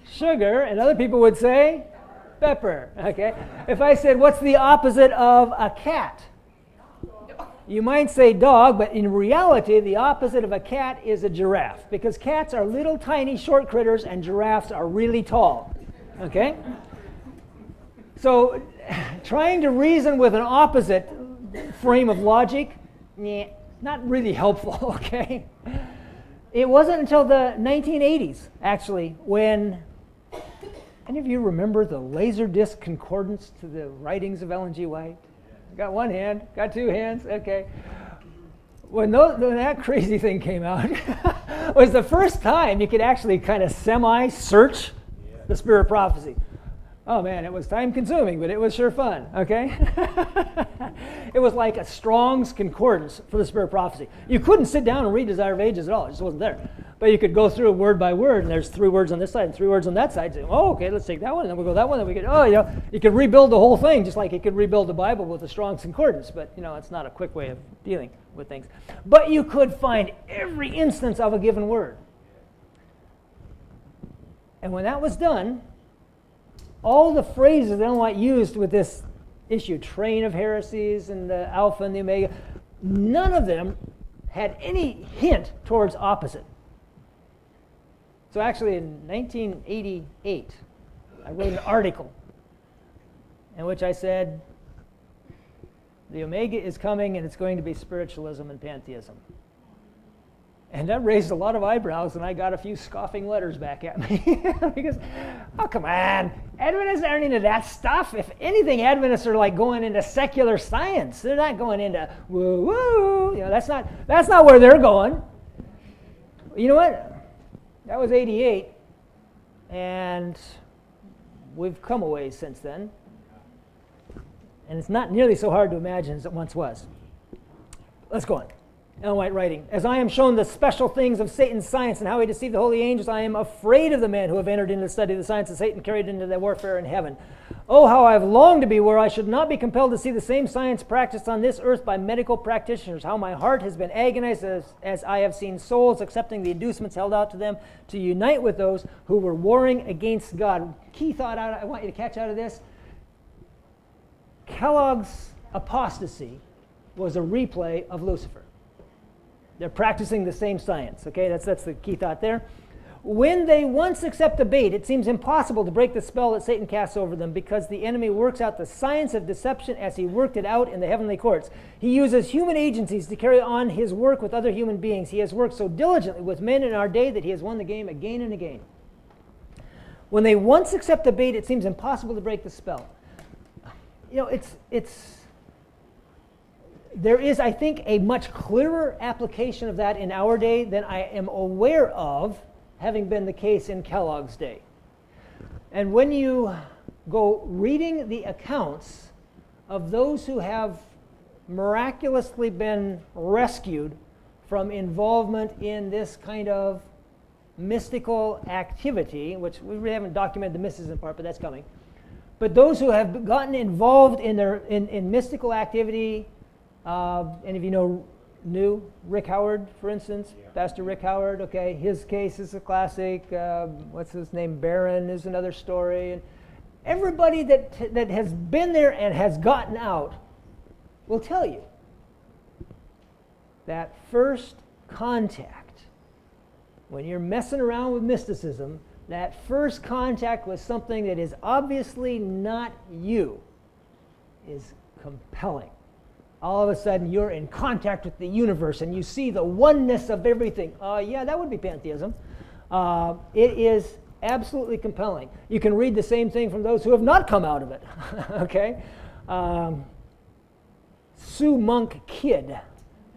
sugar, and other people would say pepper. Okay. If I said, what's the opposite of a cat? You might say dog, but in reality, the opposite of a cat is a giraffe, because cats are little tiny short critters and giraffes are really tall. Okay? So trying to reason with an opposite frame of logic, not really helpful, okay? It wasn't until the 1980s, actually, when any of you remember the Laserdisc concordance to the writings of Ellen G. White? Got one hand, got two hands, okay. When that crazy thing came out, was the first time you could actually kind of semi-search the spirit of prophecy. Oh man, it was time-consuming, but it was sure fun, okay? It was like a Strong's concordance for the spirit of prophecy. You couldn't sit down and read Desire of Ages at all, it just wasn't there. But you could go through word by word, and there's 3 words on this side and 3 words on that side. Say, oh, okay, let's take that one, and then we'll go that one, and we could, you could rebuild the whole thing, just like you could rebuild the Bible with a Strong's concordance, but it's not a quick way of dealing with things. But you could find every instance of a given word. And when that was done, all the phrases that Ellen White used with this issue, train of heresies and the alpha and the omega, none of them had any hint towards opposite. So actually in 1988, I wrote an article in which I said, the omega is coming and it's going to be spiritualism and pantheism. And that raised a lot of eyebrows, and I got a few scoffing letters back at me. Because, oh, come on, Adventists aren't into that stuff. If anything, Adventists are like going into secular science. They're not going into woo-woo. That's not where they're going. You know what? That was 88, and we've come a ways since then. And it's not nearly so hard to imagine as it once was. Let's go on. Ellen White writing, as I am shown the special things of Satan's science and how he deceived the holy angels, I am afraid of the men who have entered into the study of the science of Satan, carried into their warfare in heaven. Oh, how I have longed to be where I should not be compelled to see the same science practiced on this earth by medical practitioners. How my heart has been agonized as I have seen souls accepting the inducements held out to them to unite with those who were warring against God. Key thought I want you to catch out of this. Kellogg's apostasy was a replay of Lucifer. They're practicing the same science, okay? That's the key thought there. When they once accept the bait, it seems impossible to break the spell that Satan casts over them, because the enemy works out the science of deception as he worked it out in the heavenly courts. He uses human agencies to carry on his work with other human beings. He has worked so diligently with men in our day that he has won the game again and again. When they once accept the bait, it seems impossible to break the spell. There is, I think, a much clearer application of that in our day than I am aware of, having been the case in Kellogg's day. And when you go reading the accounts of those who have miraculously been rescued from involvement in this kind of mystical activity, which we really haven't documented the mysticism part, but that's coming. But those who have gotten involved in mystical activity, any of you knew Rick Howard, for instance, yeah. Pastor Rick Howard, okay, his case is a classic. What's his name? Barron is another story. And everybody that has been there and has gotten out will tell you that first contact, when you're messing around with mysticism, that first contact with something that is obviously not you is compelling. All of a sudden, you're in contact with the universe and you see the oneness of everything. Yeah, that would be pantheism. It is absolutely compelling. You can read the same thing from those who have not come out of it. Okay? Sue Monk Kidd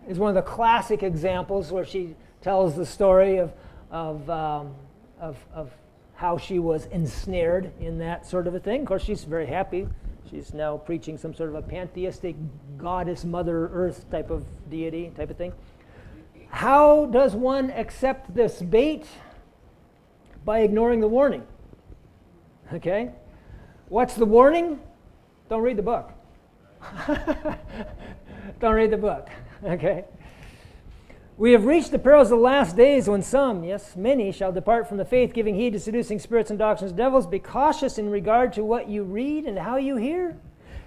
is one of the classic examples where she tells the story of how she was ensnared in that sort of a thing. Of course, she's very happy. She's now preaching some sort of a pantheistic goddess, Mother Earth type of deity type of thing. How does one accept this bait? By ignoring the warning. Okay? What's the warning? Don't read the book. Don't read the book. Okay? We have reached the perils of the last days when some, yes, many, shall depart from the faith, giving heed to seducing spirits and doctrines of devils. Be cautious in regard to what you read and how you hear.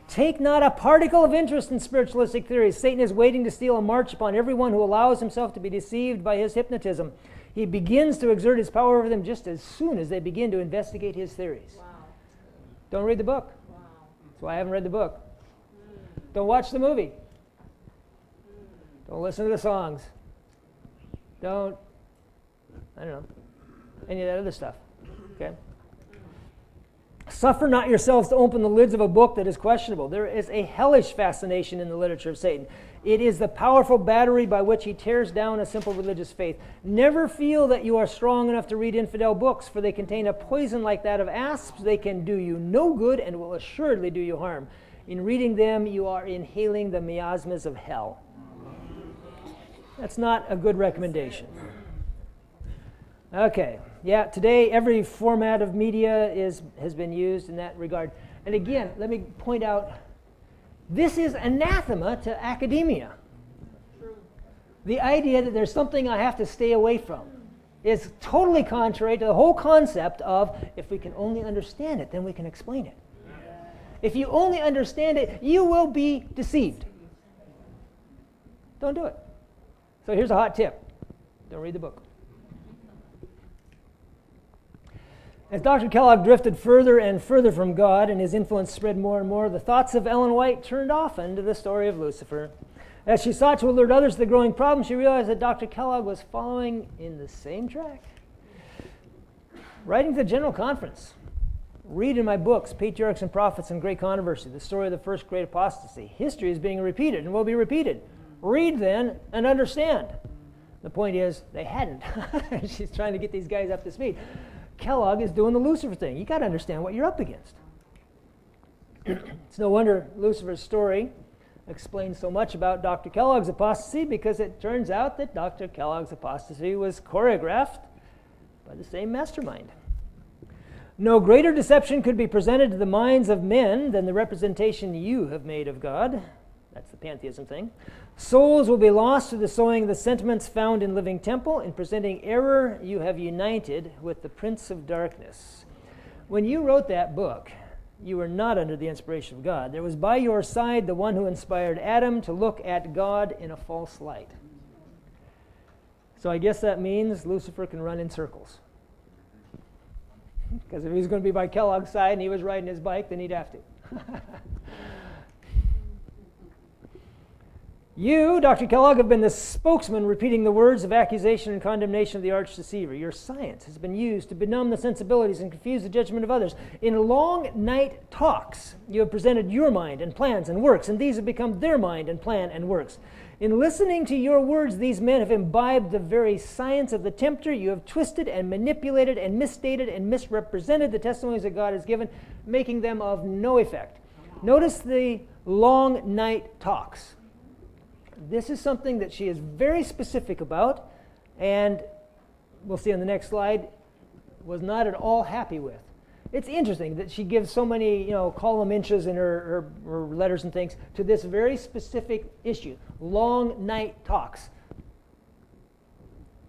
Take not a particle of interest in spiritualistic theories. Satan is waiting to steal a march upon everyone who allows himself to be deceived by his hypnotism. He begins to exert his power over them just as soon as they begin to investigate his theories. Wow. Don't read the book. Wow. That's why I haven't read the book. Don't watch the movie. Don't listen to the songs. Don't, I don't know, any of that other stuff, okay? Suffer not yourselves to open the lids of a book that is questionable. There is a hellish fascination in the literature of Satan. It is the powerful battery by which he tears down a simple religious faith. Never feel that you are strong enough to read infidel books, for they contain a poison like that of asps. They can do you no good and will assuredly do you harm. In reading them, you are inhaling the miasmas of hell. That's not a good recommendation. Okay, yeah, today every format of media has been used in that regard. And again, let me point out, this is anathema to academia. The idea that there's something I have to stay away from is totally contrary to the whole concept of, if we can only understand it, then we can explain it. If you only understand it, you will be deceived. Don't do it. So here's a hot tip. Don't read the book. As Dr. Kellogg drifted further and further from God and his influence spread more and more, the thoughts of Ellen White turned often to the story of Lucifer. As she sought to alert others to the growing problem, she realized that Dr. Kellogg was following in the same track. Writing to the General Conference, read in my books, Patriarchs and Prophets and Great Controversy, the story of the first great apostasy. History is being repeated and will be repeated. Read then and understand. The point is, they hadn't. She's trying to get these guys up to speed. Kellogg is doing the Lucifer thing. You got to understand what you're up against. It's no wonder Lucifer's story explains so much about Dr. Kellogg's apostasy, because it turns out that Dr. Kellogg's apostasy was choreographed by the same mastermind. No greater deception could be presented to the minds of men than the representation you have made of God. That's the pantheism thing. Souls will be lost through the sowing of the sentiments found in Living Temple. In presenting error, you have united with the Prince of Darkness. When you wrote that book, you were not under the inspiration of God. There was by your side the one who inspired Adam to look at God in a false light. So I guess that means Lucifer can run in circles. Because if he's going to be by Kellogg's side and he was riding his bike, then he'd have to. You, Dr. Kellogg, have been the spokesman repeating the words of accusation and condemnation of the arch deceiver. Your science has been used to benumb the sensibilities and confuse the judgment of others. In long night talks, you have presented your mind and plans and works, and these have become their mind and plan and works. In listening to your words, these men have imbibed the very science of the tempter. You have twisted and manipulated and misstated and misrepresented the testimonies that God has given, making them of no effect. Notice the long night talks. This is something that she is very specific about, and we'll see on the next slide, was not at all happy with. It's interesting that she gives so many, column inches in her letters and things to this very specific issue, long night talks.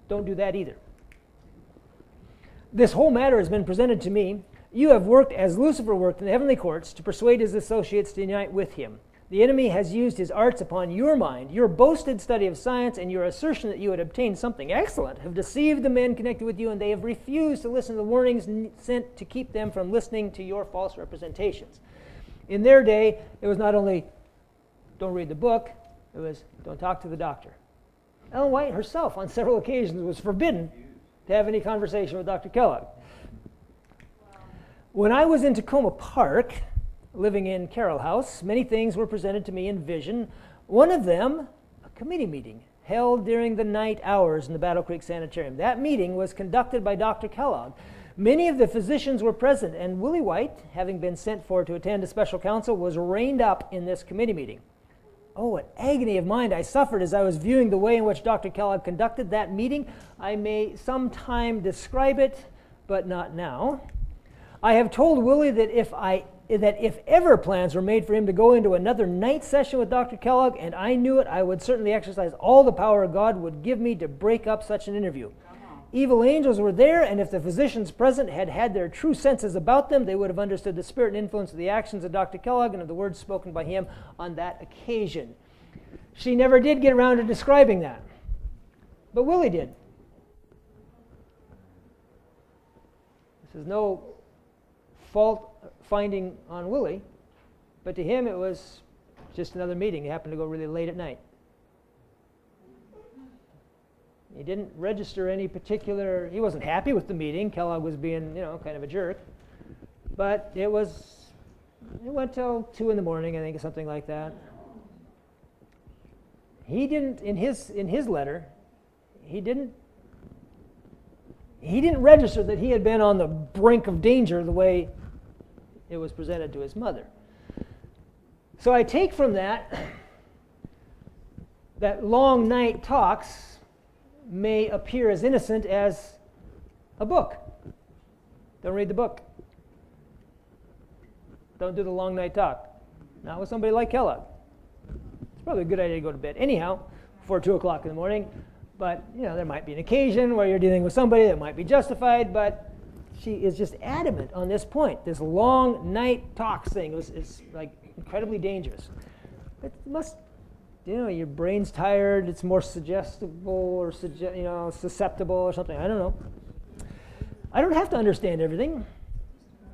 Don't do that either. This whole matter has been presented to me. You have worked as Lucifer worked in the heavenly courts to persuade his associates to unite with him. The enemy has used his arts upon your mind. Your boasted study of science and your assertion that you had obtained something excellent have deceived the men connected with you, and they have refused to listen to the warnings sent to keep them from listening to your false representations. In their day, it was not only don't read the book, it was don't talk to the doctor. Ellen White herself, on several occasions, was forbidden to have any conversation with Dr. Kellogg. When I was in Tacoma Park, living in Carroll House, many things were presented to me in vision. One of them, a committee meeting held during the night hours in the Battle Creek Sanitarium. That meeting was conducted by Dr. Kellogg. Many of the physicians were present, and Willie White, having been sent for to attend a special council, was reined up in this committee meeting. Oh, what agony of mind I suffered as I was viewing the way in which Dr. Kellogg conducted that meeting. I may sometime describe it, but not now. I have told Willie that if ever plans were made for him to go into another night session with Dr. Kellogg, and I knew it, I would certainly exercise all the power God would give me to break up such an interview. Evil angels were there, and if the physicians present had had their true senses about them, they would have understood the spirit and influence of the actions of Dr. Kellogg and of the words spoken by him on that occasion. She never did get around to describing that, but Willie did. This is no fault finding on Willie, but to him it was just another meeting. It happened to go really late at night. He didn't register any particular, he wasn't happy with the meeting. Kellogg was being, kind of a jerk. But it went till 2 in the morning, I think, or something like that. He didn't, in his letter, he didn't register that he had been on the brink of danger the way it was presented to his mother. So I take from that long night talks may appear as innocent as a book. Don't read the book. Don't do the long night talk. Not with somebody like Kellogg. It's probably a good idea to go to bed anyhow before 2 o'clock in the morning. But, there might be an occasion where you're dealing with somebody that might be justified, but she is just adamant on this point. This long night talks thing is like incredibly dangerous. It must, your brain's tired, it's more suggestible or susceptible or something. I don't know. I don't have to understand everything.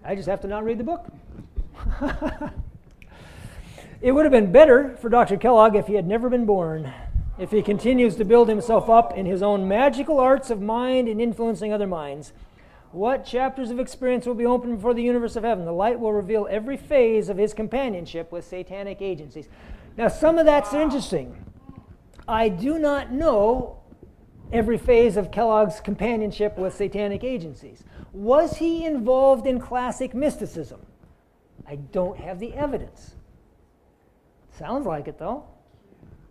I just have to not read the book. It would have been better for Dr. Kellogg if he had never been born, if he continues to build himself up in his own magical arts of mind and influencing other minds. What chapters of experience will be opened before the universe of heaven? The light will reveal every phase of his companionship with satanic agencies. Now, some of that's interesting. I do not know every phase of Kellogg's companionship with satanic agencies. Was he involved in classic mysticism? I don't have the evidence. Sounds like it, though.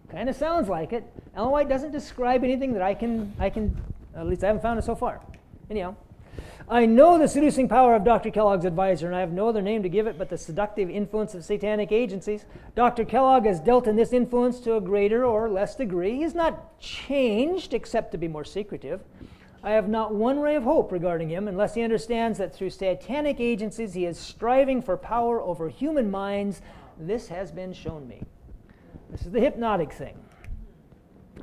Kind of sounds like it. Ellen White doesn't describe anything that I can, at least I haven't found it so far. Anyhow, I know the seducing power of Dr. Kellogg's advisor, and I have no other name to give it but the seductive influence of satanic agencies. Dr. Kellogg has dealt in this influence to a greater or less degree. He has not changed except to be more secretive. I have not one ray of hope regarding him unless he understands that through satanic agencies he is striving for power over human minds. This has been shown me. This is the hypnotic thing.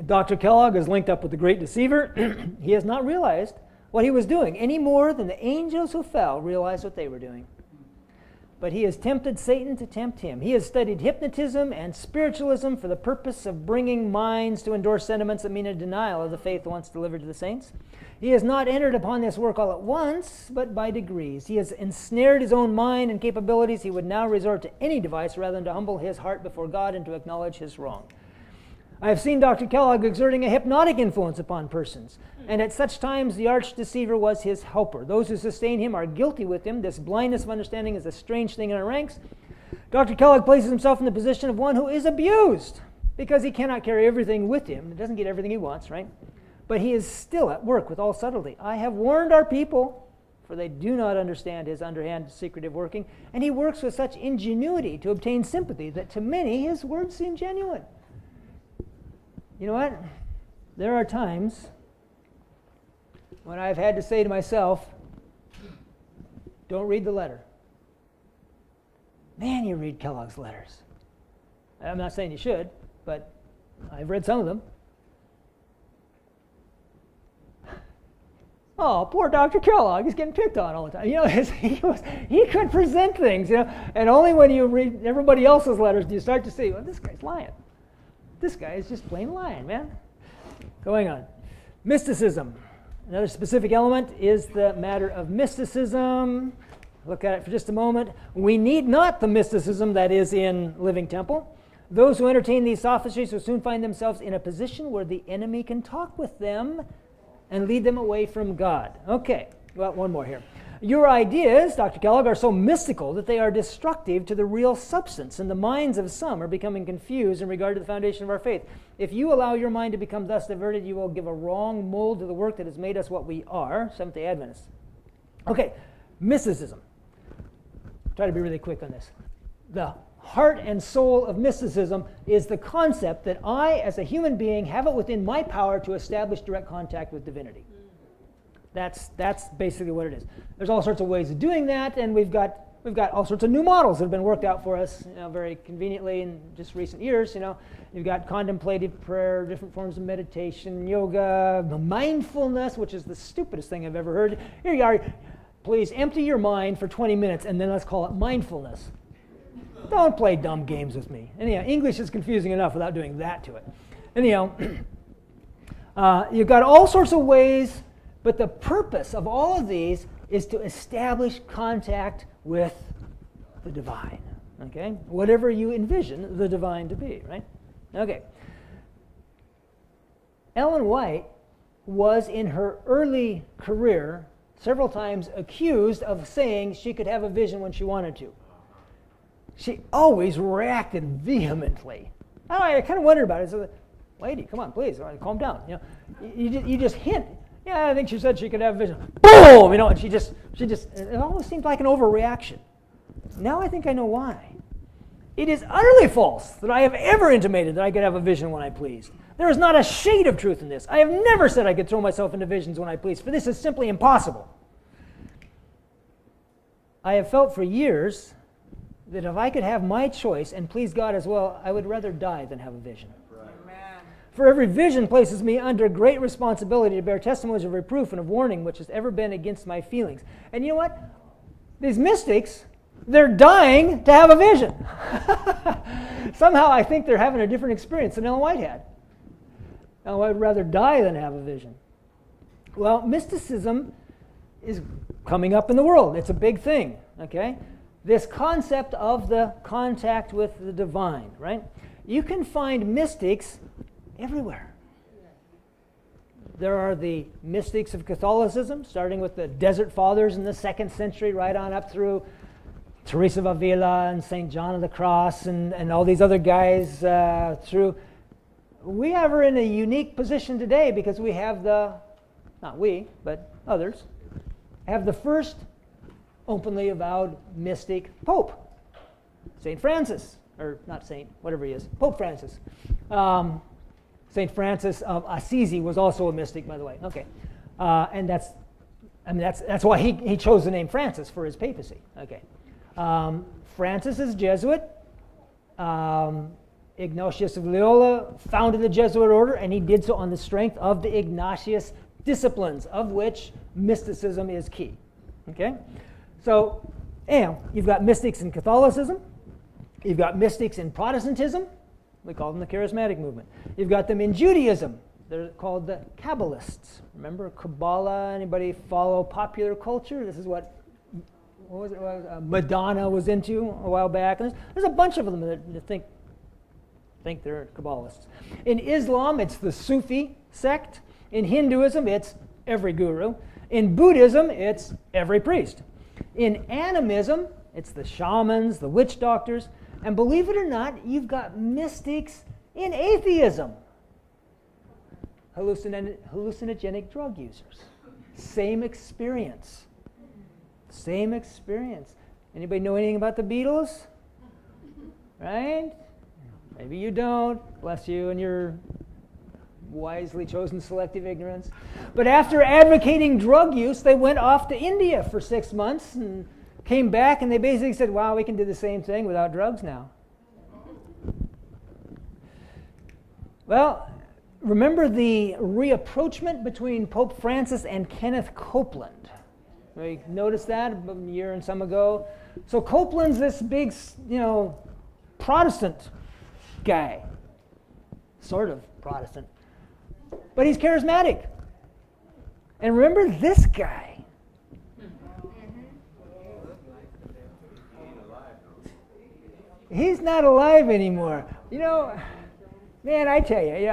Dr. Kellogg is linked up with the great deceiver. He has not realized what he was doing any more than the angels who fell realized what they were doing. But he has tempted Satan to tempt him. He has studied hypnotism and spiritualism for the purpose of bringing minds to endorse sentiments that mean a denial of the faith once delivered to the saints. He has not entered upon this work all at once, but by degrees. He has ensnared his own mind and capabilities. He would now resort to any device rather than to humble his heart before God and to acknowledge his wrong. I have seen Dr. Kellogg exerting a hypnotic influence upon persons, and at such times the arch deceiver was his helper. Those who sustain him are guilty with him. This blindness of understanding is a strange thing in our ranks. Dr. Kellogg places himself in the position of one who is abused because he cannot carry everything with him. He doesn't get everything he wants, right? But he is still at work with all subtlety. I have warned our people, for they do not understand his underhand secretive working, and he works with such ingenuity to obtain sympathy that to many his words seem genuine. You know what? There are times when I've had to say to myself, don't read the letter. Man, you read Kellogg's letters. I'm not saying you should, but I've read some of them. Oh, poor Dr. Kellogg, he's getting picked on all the time. You know, he could present things, you know, and only when you read everybody else's letters do you start to see, well, this guy's lying. This guy is just plain lying, man. Going on. Mysticism. Another specific element is the matter of mysticism. Look at it for just a moment. We need not the mysticism that is in Living Temple. Those who entertain these sophistries will soon find themselves in a position where the enemy can talk with them and lead them away from God. Okay, well, one more here. Your ideas, Dr. Kellogg, are so mystical that they are destructive to the real substance, and the minds of some are becoming confused in regard to the foundation of our faith. If you allow your mind to become thus diverted, you will give a wrong mold to the work that has made us what we are, Seventh-day Adventists. Okay, mysticism. Try to be really quick on this. The heart and soul of mysticism is the concept that I, as a human being, have it within my power to establish direct contact with divinity. That's basically what it is. There's all sorts of ways of doing that, and we've got all sorts of new models that have been worked out for us, you know, very conveniently in just recent years. You know, you've got contemplative prayer, different forms of meditation, yoga, mindfulness, which is the stupidest thing I've ever heard. Here you are. Please empty your mind for 20 minutes, and then let's call it mindfulness. Don't play dumb games with me. Anyhow, English is confusing enough without doing that to it. Anyhow, you've got all sorts of ways, but the purpose of all of these is to establish contact with the divine. Okay? Whatever you envision the divine to be, right? Okay. Ellen White was in her early career several times accused of saying she could have a vision when she wanted to. She always reacted vehemently. I kind of wondered about it. So, lady, come on, please, calm down. You know, you just hint. Yeah, I think she said she could have vision. Boom! You know, and she just. It almost seemed like an overreaction. Now I think I know why. It is utterly false that I have ever intimated that I could have a vision when I pleased. There is not a shade of truth in this. I have never said I could throw myself into visions when I pleased, for this is simply impossible. I have felt for years that if I could have my choice and please God as well, I would rather die than have a vision. Right. Amen. For every vision places me under great responsibility to bear testimonies of reproof and of warning which has ever been against my feelings. And you know what? These mystics, they're dying to have a vision. Somehow I think they're having a different experience than Ellen White had. Ellen White would rather die than have a vision. Well, mysticism is coming up in the world. It's a big thing, okay? This concept of the contact with the divine, right? You can find mystics everywhere. There are the mystics of Catholicism, starting with the Desert Fathers in the 2nd century, right on up through Teresa of Avila and St. John of the Cross and all these other guys through. We are in a unique position today because we have not we, but others, have the first openly avowed mystic Pope, St. Francis, or not Saint, whatever he is, Pope Francis. St. Francis of Assisi was also a mystic, by the way. Okay, and that's why he chose the name Francis for his papacy. Okay, Francis is Jesuit. Ignatius of Loyola founded the Jesuit order, and he did so on the strength of the Ignatius disciplines, of which mysticism is key. Okay. So, you've got mystics in Catholicism. You've got mystics in Protestantism. We call them the charismatic movement. You've got them in Judaism. They're called the Kabbalists. Remember Kabbalah? Anybody follow popular culture? This is what was it? Madonna was into a while back. And there's a bunch of them that think they're Kabbalists. In Islam, it's the Sufi sect. In Hinduism, it's every guru. In Buddhism, it's every priest. In animism, it's the shamans, the witch doctors, and believe it or not, you've got mystics in atheism. Hallucinogenic drug users. Same experience. Same experience. Anybody know anything about the Beatles? Right? Maybe you don't. Bless you and your wisely chosen selective ignorance. But after advocating drug use, they went off to India for 6 months and came back, and they basically said, wow, we can do the same thing without drugs now. Well, remember the reapproachment between Pope Francis and Kenneth Copeland? We noticed that a year and some ago. So Copeland's this big, Protestant guy. Sort of Protestant. But he's charismatic. And remember this guy. He's not alive anymore. Man, I tell you,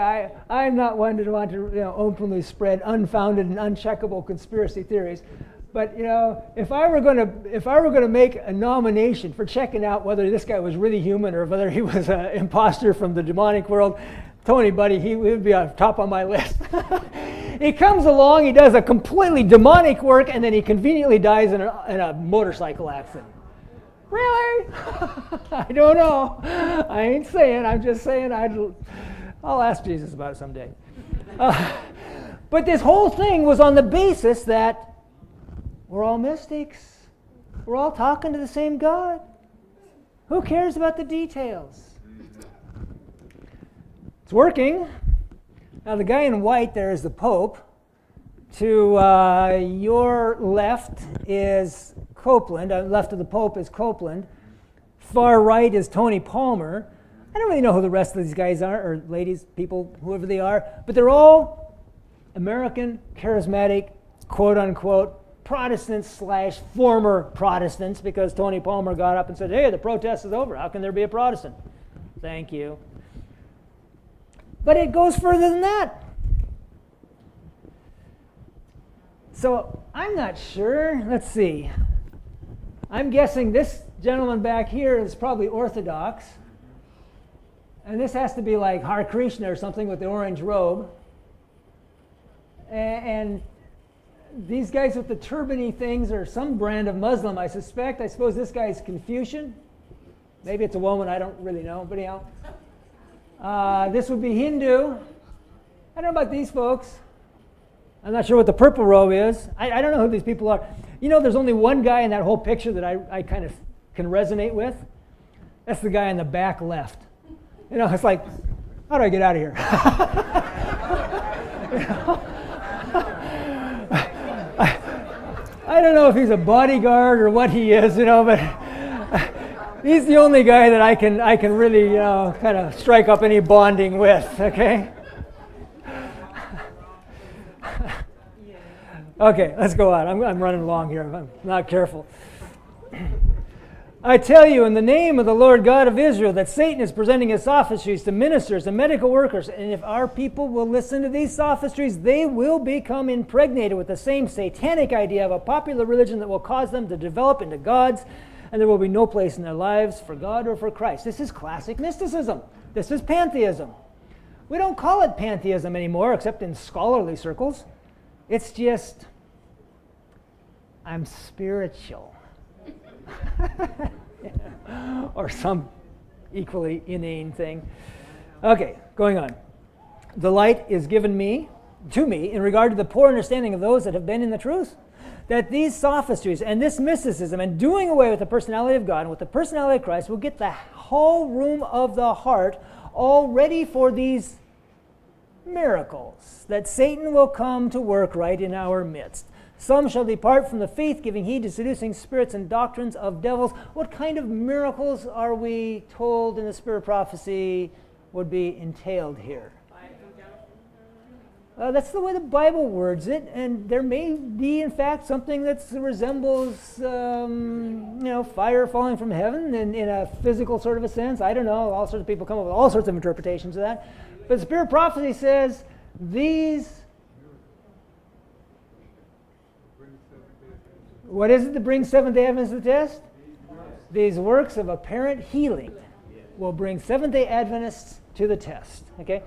I'm not one to want to openly spread unfounded and uncheckable conspiracy theories. But if I were going to make a nomination for checking out whether this guy was really human or whether he was an imposter from the demonic world, Tony, buddy, he would be on top on my list. He comes along, he does a completely demonic work, and then he conveniently dies in a motorcycle accident. Really? I don't know. I ain't saying. I'm just saying I'll ask Jesus about it someday. But this whole thing was on the basis that we're all mystics. We're all talking to the same God. Who cares about the details? It's working. Now the guy in white there is the Pope. To your left is Copeland. Left of the Pope is Copeland. Far right is Tony Palmer. I don't really know who the rest of these guys are, or ladies, people, whoever they are, but they're all American, charismatic, quote-unquote, Protestants / former Protestants, because Tony Palmer got up and said, hey, the protest is over. How can there be a Protestant? Thank you. But it goes further than that. So I'm not sure. Let's see. I'm guessing this gentleman back here is probably Orthodox. And this has to be like Hare Krishna or something with the orange robe. And these guys with the turban-y things are some brand of Muslim, I suspect. I suppose this guy is Confucian. Maybe it's a woman, I don't really know. But anyhow, this would be Hindu. I don't know about these folks. I'm not sure what the purple robe is. I don't know who these people are. There's only one guy in that whole picture that I kind of can resonate with. That's the guy in the back left. It's like, how do I get out of here? I don't know if he's a bodyguard or what he is, but he's the only guy that I can really, kind of strike up any bonding with, okay? Okay, let's go on. I'm running along here if I'm not careful. I tell you in the name of the Lord God of Israel that Satan is presenting his sophistries to ministers and medical workers, and if our people will listen to these sophistries, they will become impregnated with the same satanic idea of a popular religion that will cause them to develop into gods, and there will be no place in their lives for God or for Christ. This is classic mysticism. This is pantheism. We don't call it pantheism anymore, except in scholarly circles. It's just, I'm spiritual. Or some equally inane thing. Okay, going on. The light is given to me in regard to the poor understanding of those that have been in the truth. That these sophistries and this mysticism and doing away with the personality of God and with the personality of Christ will get the whole room of the heart all ready for these miracles that Satan will come to work right in our midst. Some shall depart from the faith, giving heed to seducing spirits and doctrines of devils. What kind of miracles are we told in the spirit prophecy would be entailed here? That's the way the Bible words it, and there may be, in fact, something that resembles, fire falling from heaven in a physical sort of a sense. I don't know. All sorts of people come up with all sorts of interpretations of that. But the spirit prophecy says these. What is it that brings Seventh-day Adventists to the test? These works of apparent healing. will bring Seventh-day Adventists to the test. Okay?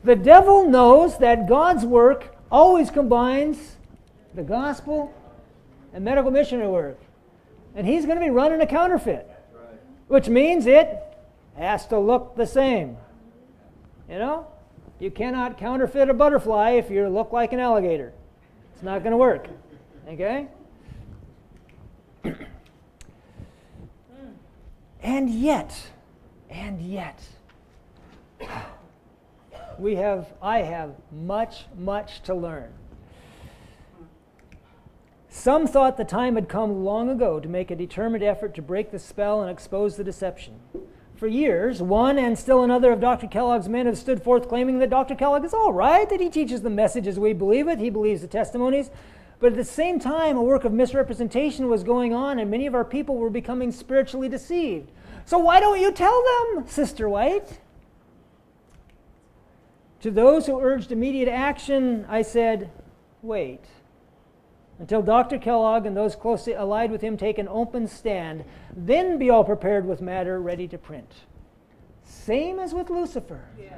The devil knows that God's work always combines the gospel and medical missionary work. And he's going to be running a counterfeit, which means it has to look the same. You know? You cannot counterfeit a butterfly if you look like an alligator. It's not going to work. Okay? And yet, I have much to learn. Some thought the time had come long ago to make a determined effort to break the spell and expose the deception. For years, one and still another of Dr. Kellogg's men have stood forth claiming that Dr. Kellogg is all right, that he teaches the message as we believe it, he believes the testimonies. But at the same time, a work of misrepresentation was going on, and many of our people were becoming spiritually deceived. So why don't you tell them, Sister White? To those who urged immediate action, I said, wait until Dr. Kellogg and those closely allied with him take an open stand. Then be all prepared with matter ready to print. Same as with Lucifer. Yeah.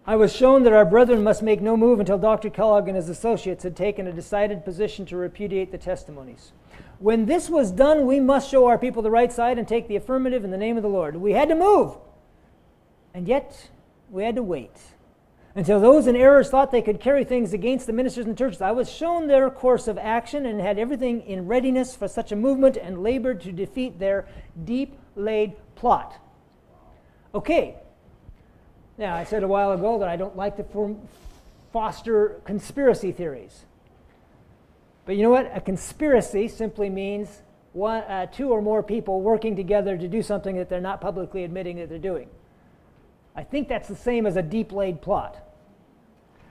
I was shown that our brethren must make no move until Dr. Kellogg and his associates had taken a decided position to repudiate the testimonies. When this was done, we must show our people the right side and take the affirmative in the name of the Lord. We had to move, and yet we had to wait until those in errors thought they could carry things against the ministers and churches. I was shown their course of action and had everything in readiness for such a movement and labored to defeat their deep-laid plot. Okay. Now, I said a while ago that I don't like to foster conspiracy theories. But you know what? A conspiracy simply means two or more people working together to do something that they're not publicly admitting that they're doing. I think that's the same as a deep-laid plot.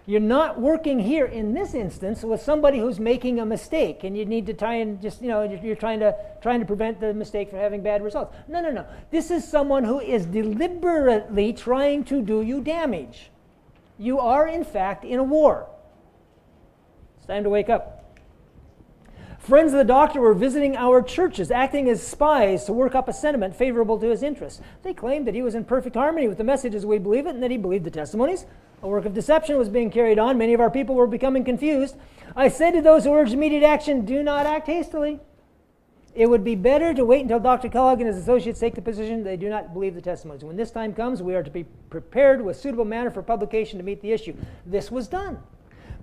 You're not working here in this instance with somebody who's making a mistake, and you need to try and just, you're trying to prevent the mistake from having bad results. No. This is someone who is deliberately trying to do you damage. You are, in fact, in a war. It's time to wake up. Friends of the doctor were visiting our churches, acting as spies to work up a sentiment favorable to his interests. They claimed that he was in perfect harmony with the message as we believe it, and that he believed the testimonies. A work of deception was being carried on. Many of our people were becoming confused. I said to those who urged immediate action, do not act hastily. It would be better to wait until Dr. Kellogg and his associates take the position they do not believe the testimonies. When this time comes, we are to be prepared with suitable manner for publication to meet the issue. This was done.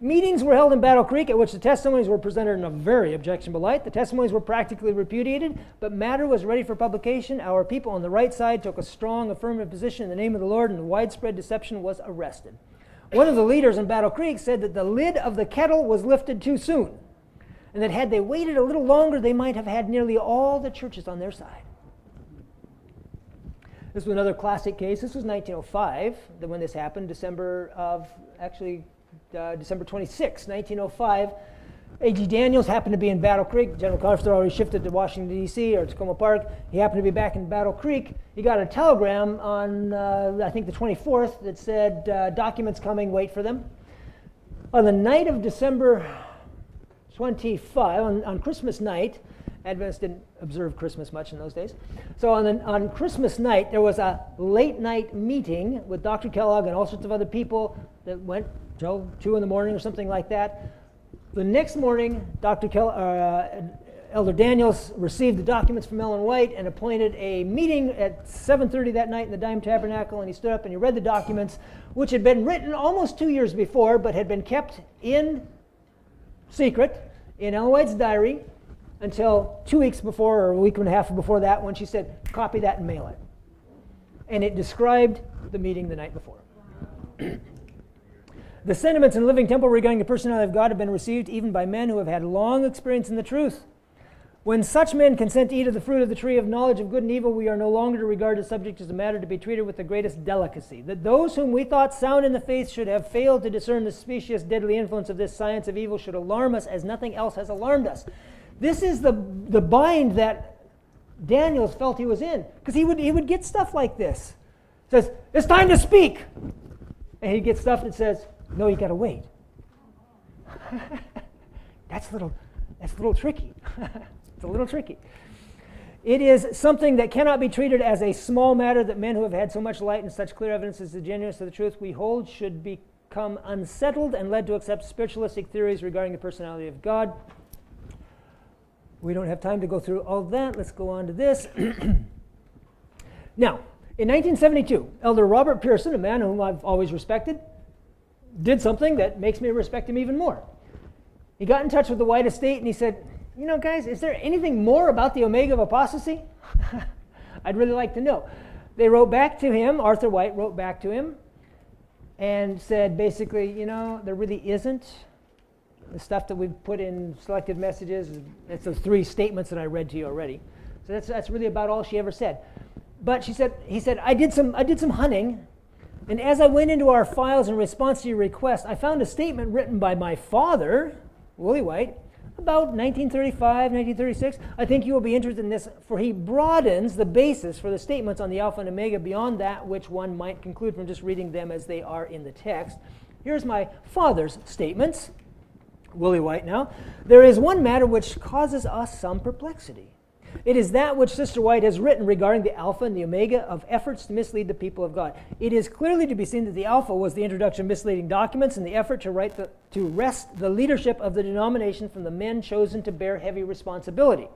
Meetings were held in Battle Creek at which the testimonies were presented in a very objectionable light. The testimonies were practically repudiated, but matter was ready for publication. Our people on the right side took a strong affirmative position in the name of the Lord, and widespread deception was arrested. One of the leaders in Battle Creek said that the lid of the kettle was lifted too soon, and that had they waited a little longer, they might have had nearly all the churches on their side. This was another classic case. This was 1905 when this happened, December 26, 1905. A.G. Daniels happened to be in Battle Creek. General Custer already shifted to Washington, D.C., or Tacoma Park. He happened to be back in Battle Creek. He got a telegram on, I think, the 24th that said, documents coming, wait for them. On the night of December 25, on Christmas night, Adventists didn't observe Christmas much in those days. So on Christmas night, there was a late night meeting with Dr. Kellogg and all sorts of other people that went till 2 in the morning or something like that. The next morning, Elder Daniels received the documents from Ellen White and appointed a meeting at 7:30 that night in the Dime Tabernacle, and he stood up and he read the documents, which had been written almost 2 years before, but had been kept in secret in Ellen White's diary until 2 weeks before, or a week and a half before that, when she said, copy that and mail it. And it described the meeting the night before. The sentiments in Living Temple regarding the personality of God have been received even by men who have had long experience in the truth. When such men consent to eat of the fruit of the tree of knowledge of good and evil, we are no longer to regard the subject as a matter to be treated with the greatest delicacy. That those whom we thought sound in the faith should have failed to discern the specious, deadly influence of this science of evil should alarm us as nothing else has alarmed us. This is the bind that Daniels felt he was in, because he would get stuff like this. It says, it's time to speak. And he'd get stuff that says, no, you got to wait. That's a little tricky. It's a little tricky. It is something that cannot be treated as a small matter that men who have had so much light and such clear evidence as the genuineness of the truth we hold should become unsettled and led to accept spiritualistic theories regarding the personality of God. We don't have time to go through all that. Let's go on to this. Now, in 1972, Elder Robert Pearson, a man whom I've always respected, did something that makes me respect him even more. He got in touch with the White Estate and he said, you know, guys, is there anything more about the Omega of Apostasy? I'd really like to know. They wrote back to him, Arthur White wrote back to him and said basically, you know, there really isn't. The stuff that we've put in selected messages, it's those 3 statements that I read to you already. So that's really about all she ever said. But he said, I did some hunting, and as I went into our files in response to your request, I found a statement written by my father, Willie White, about 1935, 1936. I think you will be interested in this, for he broadens the basis for the statements on the Alpha and Omega beyond that which one might conclude from just reading them as they are in the text. Here's my father's statements, Willie White now. There is one matter which causes us some perplexity. It is that which Sister White has written regarding the Alpha and the Omega of efforts to mislead the people of God. It is clearly to be seen that the Alpha was the introduction of misleading documents and the effort to wrest the leadership of the denomination from the men chosen to bear heavy responsibility.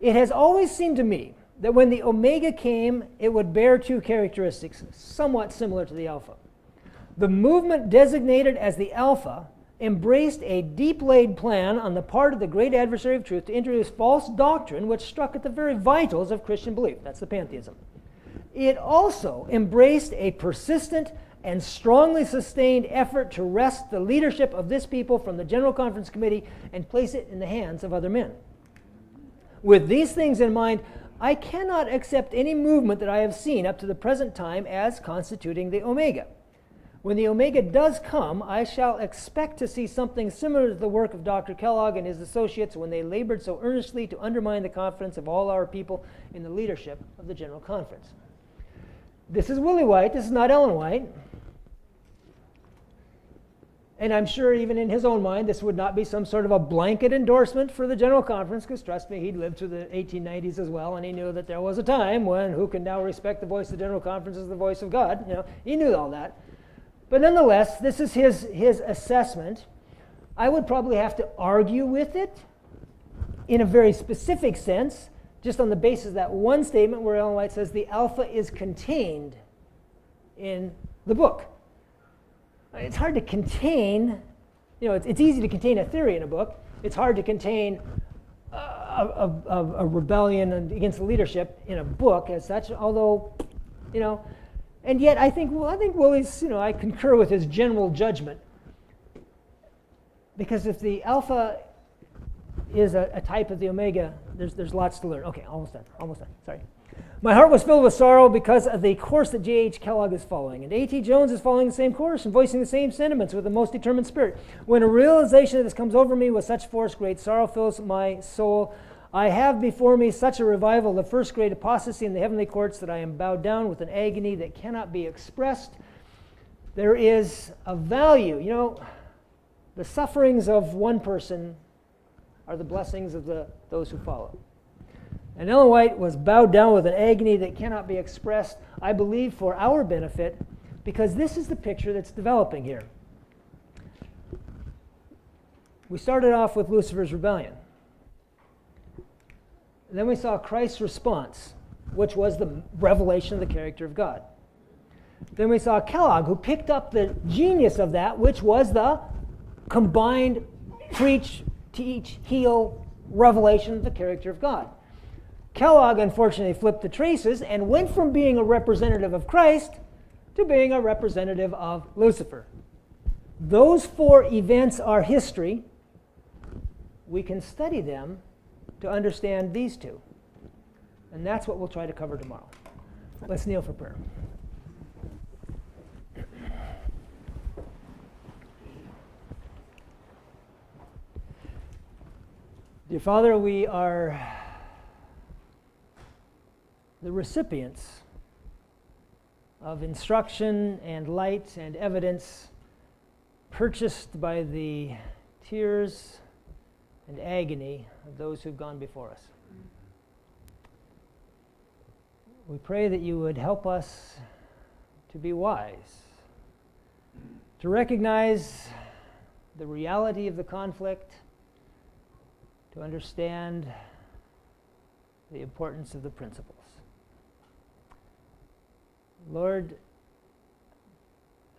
It has always seemed to me that when the Omega came, it would bear 2 characteristics, somewhat similar to the Alpha. The movement designated as the Alpha embraced a deep-laid plan on the part of the great adversary of truth to introduce false doctrine which struck at the very vitals of Christian belief. That's the pantheism. It also embraced a persistent and strongly sustained effort to wrest the leadership of this people from the General Conference Committee and place it in the hands of other men. With these things in mind, I cannot accept any movement that I have seen up to the present time as constituting the Omega. When the Omega does come, I shall expect to see something similar to the work of Dr. Kellogg and his associates when they labored so earnestly to undermine the confidence of all our people in the leadership of the General Conference. This is Willie White. This is not Ellen White. And I'm sure even in his own mind, this would not be some sort of a blanket endorsement for the General Conference, because trust me, he'd lived through the 1890s as well, and he knew that there was a time when who can now respect the voice of the General Conference as the voice of God. You know, he knew all that. But nonetheless, this is his assessment. I would probably have to argue with it in a very specific sense, just on the basis of that one statement where Ellen White says the Alpha is contained in the book. It's hard to contain, you know, it's easy to contain a theory in a book. It's hard to contain a rebellion against the leadership in a book as such, although, you know, and yet I think Willie's, you know, I concur with his general judgment. Because if the Alpha is a type of the Omega, there's lots to learn. Okay, almost done, sorry. My heart was filled with sorrow because of the course that J.H. Kellogg is following. And A.T. Jones is following the same course and voicing the same sentiments with the most determined spirit. When a realization of this comes over me with such force, great sorrow fills my soul. I have before me such a revival of the first great apostasy in the heavenly courts that I am bowed down with an agony that cannot be expressed. There is a value. You know, the sufferings of one person are the blessings of those who follow. And Ellen White was bowed down with an agony that cannot be expressed, I believe, for our benefit, because this is the picture that's developing here. We started off with Lucifer's rebellion. And then we saw Christ's response, which was the revelation of the character of God. Then we saw Kellogg, who picked up the genius of that, which was the combined preach, teach, heal revelation of the character of God. Kellogg, unfortunately, flipped the traces and went from being a representative of Christ to being a representative of Lucifer. Those 4 events are history. We can study them to understand these 2. And that's what we'll try to cover tomorrow. Let's kneel for prayer. Dear Father, we are the recipients of instruction and light and evidence purchased by the tears and agony of those who've gone before us. We pray that you would help us to be wise, to recognize the reality of the conflict, to understand the importance of the principles. Lord,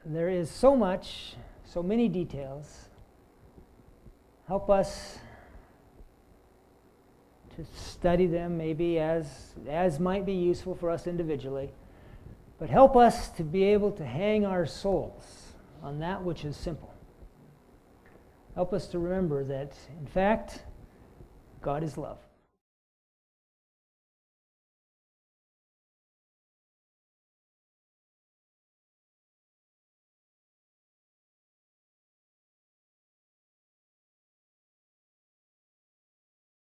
there is so much, so many details. Help us to study them maybe as might be useful for us individually, but help us to be able to hang our souls on that which is simple. Help us to remember that, in fact, God is love.